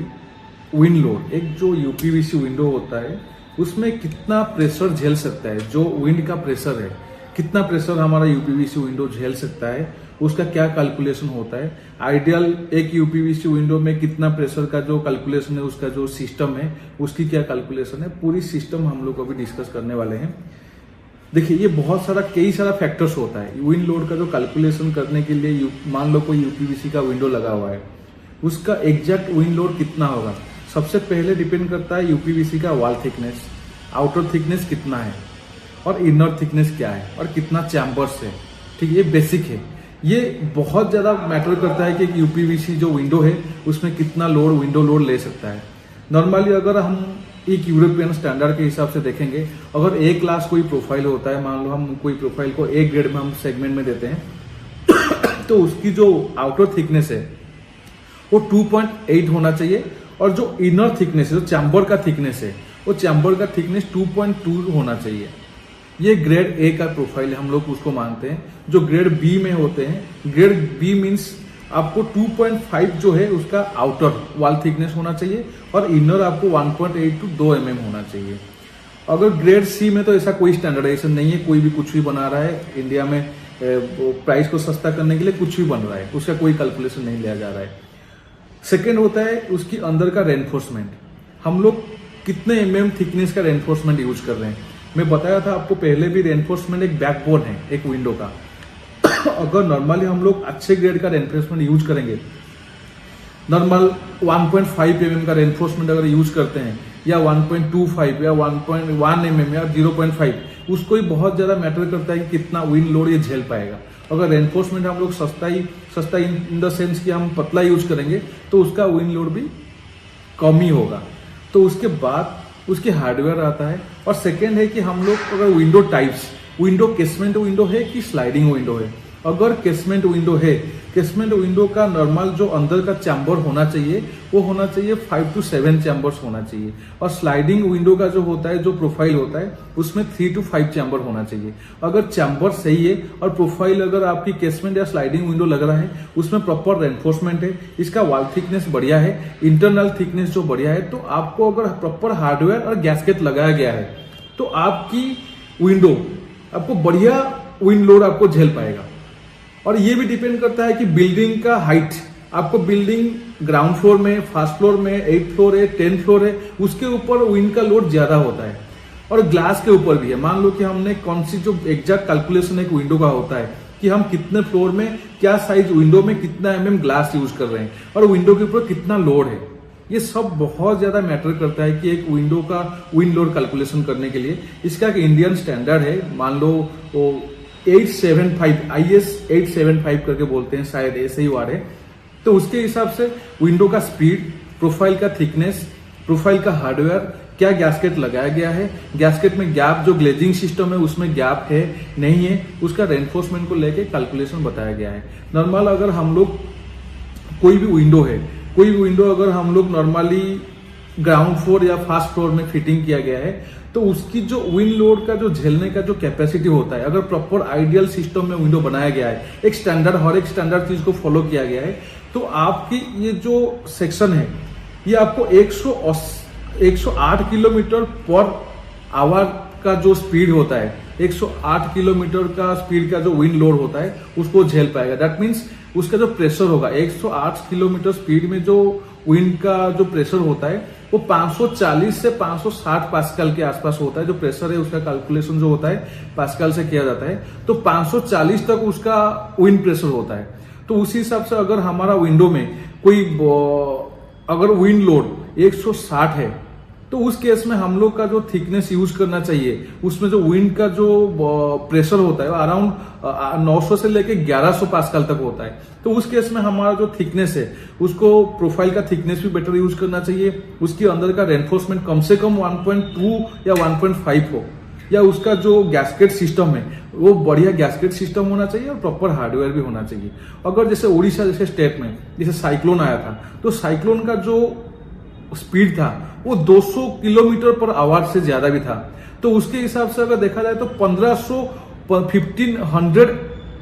विंड लोड। एक जो यूपीवीसी विंडो होता है उसमें कितना प्रेशर झेल सकता है, जो विंड का प्रेशर है, कितना प्रेशर हमारा यूपीवीसी विंडो झेल सकता है, उसका क्या कैलकुलेशन होता है। आइडियल एक यूपीवीसी विंडो में कितना प्रेशर का जो कैलकुलेशन है, उसका जो सिस्टम है उसकी क्या कैलकुलेशन है, पूरी सिस्टम हम लोग अभी डिस्कस करने वाले हैं। देखिए ये कई सारा फैक्टर्स होता है विंड लोड का जो कैलकुलेशन करने के लिए। मान लो कोई यूपीवीसी का विंडो लगा हुआ है, उसका एग्जैक्ट विंड लोड कितना होगा, सबसे पहले डिपेंड करता है यूपीवीसी का वॉल थिकनेस, आउटर थिकनेस कितना है, और इनर थिकनेस क्या है, और कितना चैम्बर्स है। ठीक है, ये बेसिक है। ये बहुत ज्यादा मैटर करता है कि एक यूपीवीसी जो विंडो है उसमें कितना लोड विंडो लोड ले सकता है। नॉर्मली अगर हम एक यूरोपियन स्टैंडर्ड के हिसाब से देखेंगे, अगर ए क्लास कोई प्रोफाइल होता है, मान लो हम कोई प्रोफाइल को ए ग्रेड में हम सेगमेंट में देते हैं तो उसकी जो आउटर थिकनेस है वो 2.8 होना चाहिए, और जो इनर थिकनेस है, जो चैम्बर का थिकनेस है, वो चैम्बर का थिकनेस 2.2 होना चाहिए। ये ग्रेड ए का प्रोफाइल हम लोग उसको मानते हैं। जो ग्रेड बी में होते हैं, ग्रेड बी मीन्स आपको 2.5 जो है उसका आउटर वॉल थिकनेस होना चाहिए, और इनर आपको 1.8 to 2 mm होना चाहिए। अगर ग्रेड सी में तो ऐसा कोई स्टैंडर्डाइजेशन नहीं है, कोई भी कुछ भी बना रहा है इंडिया में, प्राइस को सस्ता करने के लिए कुछ भी बन रहा है, उसका कोई कैलकुलेशन नहीं लिया जा रहा है। सेकेंड होता है उसकी अंदर का रेनफोर्समेंट, हम लोग कितने mm थिकनेस का रेनफोर्समेंट यूज कर रहे हैं। मैं बताया था आपको पहले भी, रेनफोर्समेंट एक बैकबोन है एक विंडो का। अगर नॉर्मली हम लोग अच्छे ग्रेड का रेनफोर्समेंट यूज करेंगे, नॉर्मल 1.5 mm का रेनफोर्समेंट अगर यूज करते हैं, या 1.25 या 1.1 mm या 0.5, उसको ही बहुत ज्यादा मैटर करता है कि कितना विंड लोड ये झेल पाएगा। अगर रेनफोर्समेंट हम लोग सस्ता इन द सेंस कि हम पतला यूज करेंगे तो उसका विंड लोड भी कम ही होगा। तो उसके बाद उसके हार्डवेयर आता है। और सेकेंड है कि हम लोग अगर window types, window casement window है कि स्लाइडिंग विंडो है। अगर केसमेंट विंडो है, केसमेंट विंडो का नॉर्मल जो अंदर का चैम्बर होना चाहिए वो होना चाहिए 5 to 7 चैम्बर्स होना चाहिए। और स्लाइडिंग विंडो का जो होता है, जो प्रोफाइल होता है, उसमें 3 to 5 चैम्बर होना चाहिए। अगर चैम्बर सही है और प्रोफाइल अगर आपकी केसमेंट या स्लाइडिंग विंडो लग रहा है, उसमें प्रॉपर रेनफोर्समेंट है, इसका वॉल थिकनेस बढ़िया है, इंटरनल थिकनेस जो बढ़िया है, तो आपको अगर प्रॉपर हार्डवेयर और गैस्केट लगाया गया है तो आपकी विंडो आपको बढ़िया विंड लोड आपको झेल पाएगा। और ये भी डिपेंड करता है कि बिल्डिंग का हाइट, आपको बिल्डिंग ग्राउंड फ्लोर में, फर्स्ट फ्लोर में, 8th फ्लोर है, 10th फ्लोर है, उसके ऊपर विंड का लोड ज्यादा होता है। और ग्लास के ऊपर भी है। मान लो कि हमने कौन सी जो एग्जैक्ट कैलकुलेशन एक विंडो का होता है कि हम कितने फ्लोर में, क्या साइज विंडो में, कितना mm ग्लास यूज कर रहे हैं, और विंडो के ऊपर कितना लोड है, ये सब बहुत ज्यादा मैटर करता है कि एक विंडो का विंड लोड कैलकुलेशन करने के लिए। इसका एक इंडियन स्टैंडर्ड है, मान लो वो 875 IS 875 करके बोलते हैं, शायद ऐसे ही वार्ड है। तो उसके हिसाब से विंडो का स्पीड, प्रोफाइल का थिकनेस, प्रोफाइल का हार्डवेयर, क्या गैस्केट लगाया गया है, गैस्केट में गैप, जो ग्लेजिंग सिस्टम है उसमें गैप है नहीं है, उसका रेनफोर्समेंट को लेके कैलकुलेशन बताया गया है। नॉर्मल अगर हम लोग कोई भी विंडो है, कोई भी विंडो अगर हम लोग नॉर्मली ग्राउंड फ्लोर या फर्स्ट फ्लोर में फिटिंग किया गया है, तो उसकी जो विंड लोड का जो झेलने का जो कैपेसिटी होता है, अगर प्रॉपर आइडियल सिस्टम में विंडो बनाया गया है, एक स्टैंडर्ड, हर एक स्टैंडर्ड चीज को फॉलो किया गया है, तो आपकी ये जो सेक्शन है ये आपको 108 किलोमीटर पर आवर का जो स्पीड होता है, 108 किलोमीटर का स्पीड का जो विंड लोड होता है उसको झेल पाएगा। दैट मीन्स उसका जो प्रेशर होगा, 108 किलोमीटर स्पीड में जो विंड का जो प्रेशर होता है वो 540 से 560 पास्कल के आसपास होता है। जो प्रेशर है उसका कैलकुलेशन जो होता है पास्कल से किया जाता है, तो 540 तक उसका विंड प्रेशर होता है। तो उसी हिसाब से अगर हमारा विंडो में कोई अगर विंड लोड 160 है तो उस केस में हम लोग का जो थिकनेस यूज करना चाहिए, उसमें जो विंड का जो प्रेशर होता है अराउंड 900 से लेके 1100 पास्कल तक होता है। तो उस केस में हमारा जो थिकनेस है उसको प्रोफाइल का थिकनेस भी बेटर यूज करना चाहिए। उसके अंदर का रेनफोर्समेंट कम से कम 1.2 या 1.5 हो, या उसका जो गैस्केट सिस्टम है वो बढ़िया गैस्केट सिस्टम होना चाहिए और प्रॉपर हार्डवेयर भी होना चाहिए। अगर जैसे उड़ीसा जैसे स्टेट में जैसे साइक्लोन आया था तो साइक्लोन का जो स्पीड था वो 200 किलोमीटर पर आवर से ज्यादा भी था। तो उसके हिसाब से अगर देखा जाए तो 1500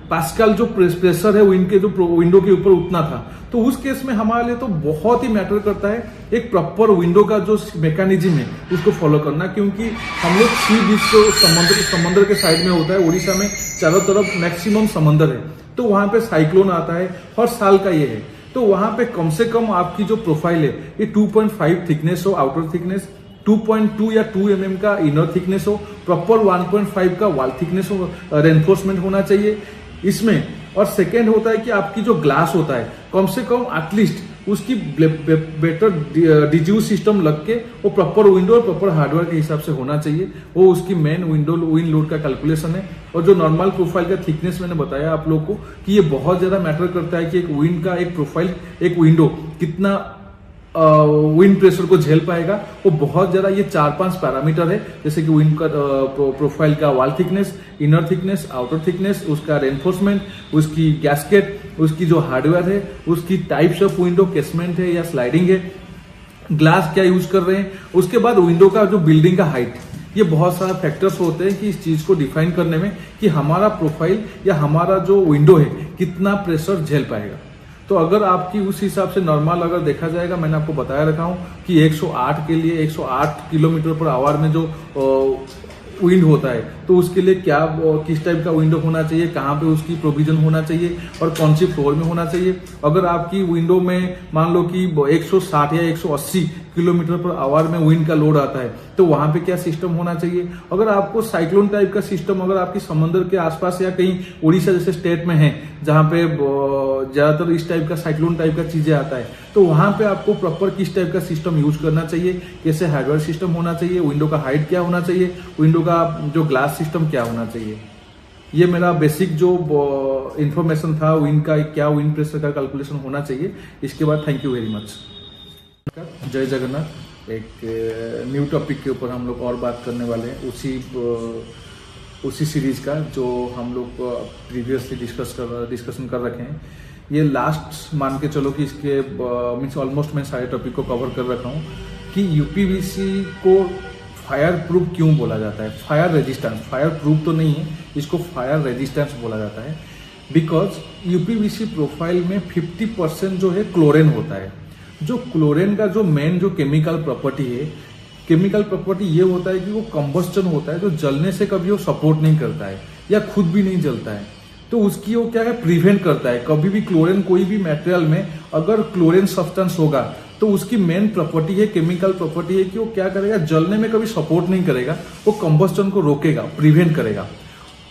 पास्कल जो प्रेशर है विंड के जो विंडो के ऊपर उतना था। तो उस केस में हमारे लिए तो बहुत ही मैटर करता है एक प्रॉपर विंडो का जो मैकेनिज्म है उसको फॉलो करना, क्योंकि हम लोग सी बीच को समंदर के साइड में होता है। उड़ीसा में चारों तरफ मैक्सिमम समंदर है, तो वहां पे साइक्लोन आता है, हर साल का ये है। तो वहां पे कम से कम आपकी जो प्रोफाइल है ये 2.5 थिकनेस हो आउटर थिकनेस, 2.2 या 2 mm का इनर थिकनेस हो, प्रॉपर 1.5 का वॉल थिकनेस हो, रेनफोर्समेंट होना चाहिए इसमें। और सेकेंड होता है कि आपकी जो ग्लास होता है कम से कम एटलीस्ट उसकी बेटर डिज्यूज सिस्टम लग के वो प्रॉपर विंडो और प्रॉपर हार्डवेयर के हिसाब से होना चाहिए। वो उसकी मेन विंड लोड का कैलकुलेशन है। और जो नॉर्मल प्रोफाइल का थिकनेस मैंने बताया आप लोग को कि ये बहुत ज्यादा मैटर करता है कि एक विंड का एक प्रोफाइल एक विंडो कितना विंड प्रेशर को झेल पाएगा। वो बहुत ज्यादा ये 4-5 पैरामीटर है, जैसे कि विंड का प्रोफाइल का wall thickness, inner thickness, outer thickness, उसका रेनफोर्समेंट, उसकी गैस्केट, उसकी जो हार्डवेयर है, उसकी टाइप्स ऑफ विंडो केसमेंट है या स्लाइडिंग है, ग्लास क्या यूज कर रहे हैं, उसके बाद विंडो का जो बिल्डिंग का हाइट। ये बहुत सारे फैक्टर्स होते हैं कि इस चीज को डिफाइन करने में कि हमारा प्रोफाइल या हमारा जो विंडो है कितना प्रेशर झेल पाएगा। तो अगर आपकी उस हिसाब से नॉर्मल अगर देखा जाएगा, मैंने आपको बताया रखा हूं कि 108 के लिए 108 किलोमीटर पर आवर में जो विंड होता है तो उसके लिए क्या किस टाइप का विंडो होना चाहिए, कहाँ पे उसकी प्रोविजन होना चाहिए और कौन सी फ्लोर में होना चाहिए। अगर आपकी विंडो में मान लो कि 160 या 180 किलोमीटर पर आवर में विंड का लोड आता है तो वहां पे क्या सिस्टम होना चाहिए। अगर आपको साइक्लोन टाइप का सिस्टम अगर आपकी समंदर के आसपास या कहीं उड़ीसा जैसे स्टेट में है जहां पे ज्यादातर इस टाइप का साइक्लोन टाइप का चीजें आता है तो वहां पे आपको प्रॉपर किस टाइप का सिस्टम यूज करना चाहिए, कैसे हार्डवेयर सिस्टम होना चाहिए, विंडो का हाइट क्या होना चाहिए, विंडो का जो ग्लास सिस्टम क्या होना चाहिए। ये मेरा बेसिक जो इंफॉर्मेशन था विंड का, क्या विंड प्रेशर का कैलकुलेशन होना चाहिए। इसके बाद थैंक यू वेरी मच। जय जगन्नाथ। एक न्यू टॉपिक के ऊपर हम लोग और बात करने वाले हैं, उसी सीरीज का जो हम लोग प्रीवियसली डिस्कशन कर रखे हैं। ये लास्ट मान के चलो कि इसके मीन्स ऑलमोस्ट मैं सारे टॉपिक को कवर कर रखा हूँ कि यूपीवीसी को फायर प्रूफ क्यों बोला जाता है। फायर रेजिस्टेंस, फायर प्रूफ तो नहीं है, इसको फायर रेजिस्टेंस बोला जाता है बिकॉज यूपीवीसी प्रोफाइल में 50% जो है क्लोरीन होता है। जो क्लोरीन का जो मेन जो केमिकल प्रॉपर्टी है, केमिकल प्रॉपर्टी ये होता है कि वो कंबस्टन होता है, जो जलने से कभी वो सपोर्ट नहीं करता है या खुद भी नहीं जलता है। तो उसकी वो क्या है, प्रिवेंट करता है। कभी भी क्लोरीन कोई भी मटेरियल में अगर क्लोरीन सब्सटेंस होगा तो उसकी मेन प्रॉपर्टी है, केमिकल प्रॉपर्टी है कि वो क्या करेगा, जलने में कभी सपोर्ट नहीं करेगा, वो कंबस्टन को रोकेगा, प्रिवेंट करेगा।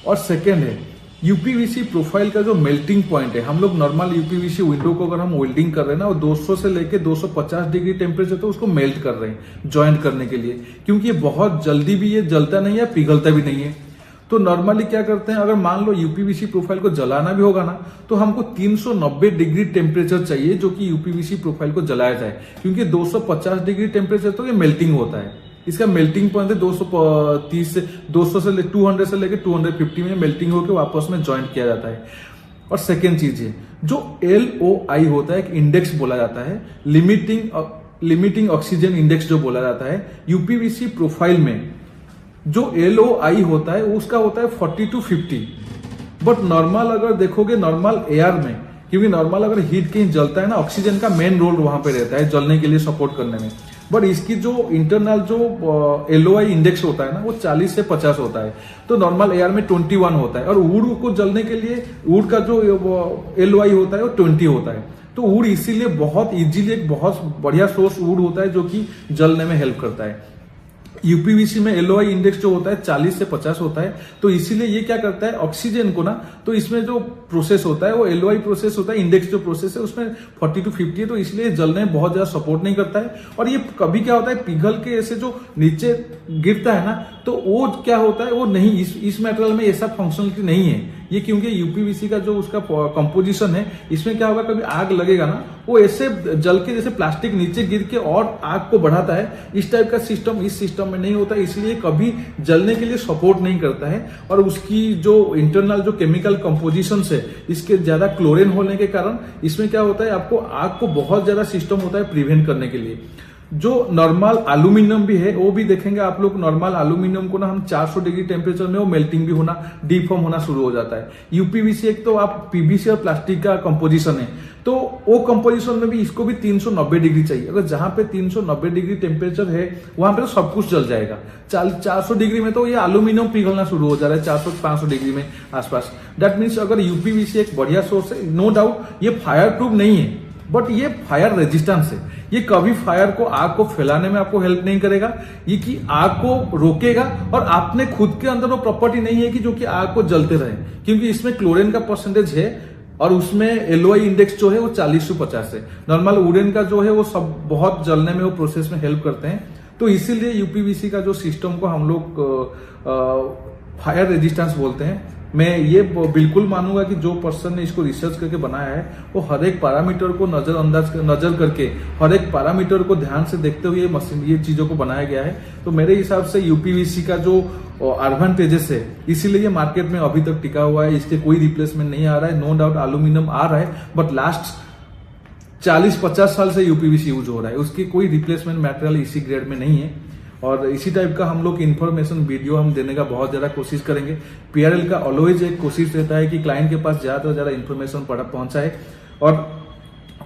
और सेकेंड है यूपीवीसी प्रोफाइल का जो मेल्टिंग पॉइंट है। हम लोग नॉर्मल यूपीवीसी विंडो को अगर हम वेल्डिंग कर रहे हैं ना, वो 200 से लेके 250 डिग्री टेम्परेचर तो उसको मेल्ट कर रहे हैं ज्वाइंट करने के लिए, क्योंकि ये बहुत जल्दी भी ये जलता नहीं है, पिघलता भी नहीं है। तो नॉर्मली क्या करते हैं, अगर मान लो यूपीवीसी प्रोफाइल को जलाना भी होगा ना तो हमको 390 डिग्री टेम्परेचर चाहिए जो कि यूपीवीसी प्रोफाइल को जलाया जाए, क्योंकि 250 डिग्री टेम्परेचर तो ये मेल्टिंग होता है। इसका मेल्टिंग पॉइंट है 230 से 200 से 200 से लेकर 250 में मेल्टिंग होकर वापस में ज्वाइंट किया जाता है। और सेकेंड चीज है जो LOI होता है, एक इंडेक्स बोला जाता है, लिमिटिंग ऑक्सीजन इंडेक्स जो बोला जाता है। यूपीवीसी प्रोफाइल में जो LOI होता है उसका होता है 40 to 50। बट नॉर्मल अगर देखोगे नॉर्मल एयर में, क्योंकि नॉर्मल अगर हीट कहीं जलता है ना, ऑक्सीजन का मेन रोल वहां पे रहता है जलने के लिए, सपोर्ट करने में। बट इसकी जो इंटरनल जो LOI इंडेक्स होता है ना वो 40 से 50 होता है। तो नॉर्मल एयर में 21 होता है। और वुड को जलने के लिए वुड का जो LOI होता है वो 20 होता है। तो वुड इसीलिए बहुत इजीली एक बहुत बढ़िया सोर्स वुड होता है जो कि जलने में हेल्प करता है। यूपीवीसी में एलओआई इंडेक्स जो होता है 40 से 50 होता है, तो इसीलिए ये क्या करता है ऑक्सीजन को ना, तो इसमें जो प्रोसेस होता है वो एलओआई प्रोसेस होता है, इंडेक्स जो प्रोसेस है उसमें 40 to 50 है, तो इसलिए जलने में बहुत ज्यादा सपोर्ट नहीं करता है। और ये कभी क्या होता है पिघल के ऐसे जो नीचे गिरता है ना, तो वो क्या होता है वो नहीं, इस मेटेरियल में ऐसा फंक्शनलिटी नहीं है ये, क्योंकि यूपीवीसी का जो उसका कंपोजिशन है, इसमें क्या होगा कभी आग लगेगा ना, वो ऐसे जल के जैसे प्लास्टिक नीचे गिर के और आग को बढ़ाता है, इस टाइप का सिस्टम इस सिस्टम में नहीं होता, इसलिए कभी जलने के लिए सपोर्ट नहीं करता है। और उसकी जो इंटरनल जो केमिकल कंपोजिशन है, इसके ज्यादा क्लोरीन होने के कारण इसमें क्या होता है आपको आग को बहुत ज्यादा सिस्टम होता है प्रिवेंट करने के लिए। जो नॉर्मल एल्यूमिनियम भी है वो भी देखेंगे आप लोग, नॉर्मल एल्यूमिनियम को ना हम 400 डिग्री टेम्परेचर में वो मेल्टिंग भी होना, डीफॉर्म होना शुरू हो जाता है। यूपीवीसी एक तो आप पीवीसी और प्लास्टिक का कंपोजिशन है, तो वो कंपोजिशन में भी इसको भी 390 डिग्री चाहिए। अगर जहां पे 390 डिग्री टेम्परेचर है वहां पे तो सब कुछ जल जाएगा। 400 डिग्री में तो ये एल्यूमिनियम पिघलना शुरू हो जा रहा है, 400-500 डिग्री में आसपास। दैट मीन्स अगर यूपीवीसी एक बढ़िया सोर्स है, नो डाउट ये फायर प्रूफ नहीं है, बट ये फायर रेजिस्टेंस है। ये कभी फायर को, आग को फैलाने में आपको हेल्प नहीं करेगा, ये कि आग को रोकेगा, और आपने खुद के अंदर वो प्रॉपर्टी नहीं है कि जो कि आग को जलते रहे, क्योंकि इसमें क्लोरीन का परसेंटेज है और उसमें एलओआई इंडेक्स जो है वो 40 से 50 है। नॉर्मल वुडन का जो है वो सब बहुत जलने में वो प्रोसेस में हेल्प करते हैं, तो इसीलिए यूपीवीसी का जो सिस्टम को हम लोग फायर रेजिस्टेंस बोलते हैं। मैं ये बिल्कुल मानूंगा कि जो पर्सन ने इसको रिसर्च करके बनाया है वो हर एक पैरामीटर को नजर करके, हर एक पैरामीटर को ध्यान से देखते हुए ये चीजों को बनाया गया है। तो मेरे हिसाब से यूपीवीसी का जो एडवांटेजेस है, इसीलिए ये मार्केट में अभी तक टिका हुआ है, इसके कोई रिप्लेसमेंट नहीं आ रहा है। नो डाउट एल्यूमिनियम आ रहा है, बट लास्ट 40-50 साल से यूपीवीसी यूज हो रहा है, उसकी कोई रिप्लेसमेंट मटेरियल इसी ग्रेड में नहीं है। और इसी टाइप का हम लोग इन्फॉर्मेशन वीडियो हम देने का बहुत ज्यादा कोशिश करेंगे। पीआरएल का ऑलवेज एक कोशिश रहता है कि क्लाइंट के पास ज्यादा से ज्यादा इन्फॉर्मेशन पहुंचाए, और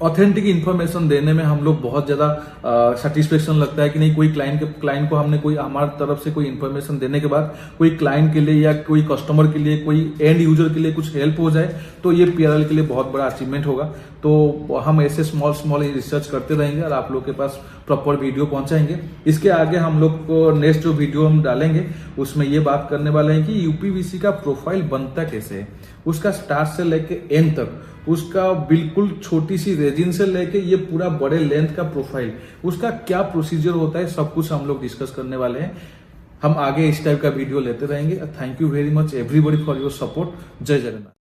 ऑथेंटिक इन्फॉर्मेशन देने में हम लोग बहुत ज्यादा सेटिस्फेक्शन लगता है कि नहीं, कोई क्लाइंट को हमने कोई हमारी तरफ से कोई इन्फॉर्मेशन देने के बाद कोई क्लाइंट के लिए या कोई कस्टमर के लिए, कोई एंड यूजर के लिए कुछ हेल्प हो जाए, तो ये पीआरएल के लिए बहुत बड़ा अचीवमेंट होगा। तो हम ऐसे स्मॉल रिसर्च करते रहेंगे और आप लोग के पास प्रॉपर वीडियो पहुंचाएंगे। इसके आगे हम लोग को नेक्स्ट जो वीडियो हम डालेंगे उसमें ये बात करने वाले हैं कि यूपीवीसी का प्रोफाइल बनता कैसे है, उसका स्टार्ट से लेके एंड तक, उसका बिल्कुल छोटी सी रेजिन से लेके ये पूरा बड़े लेंथ का प्रोफाइल, उसका क्या प्रोसीजर होता है, सब कुछ हम लोग डिस्कस करने वाले हैं। हम आगे इस टाइप का वीडियो लेते रहेंगे। Thank you very much everybody for your support. जय जगन्नाथ।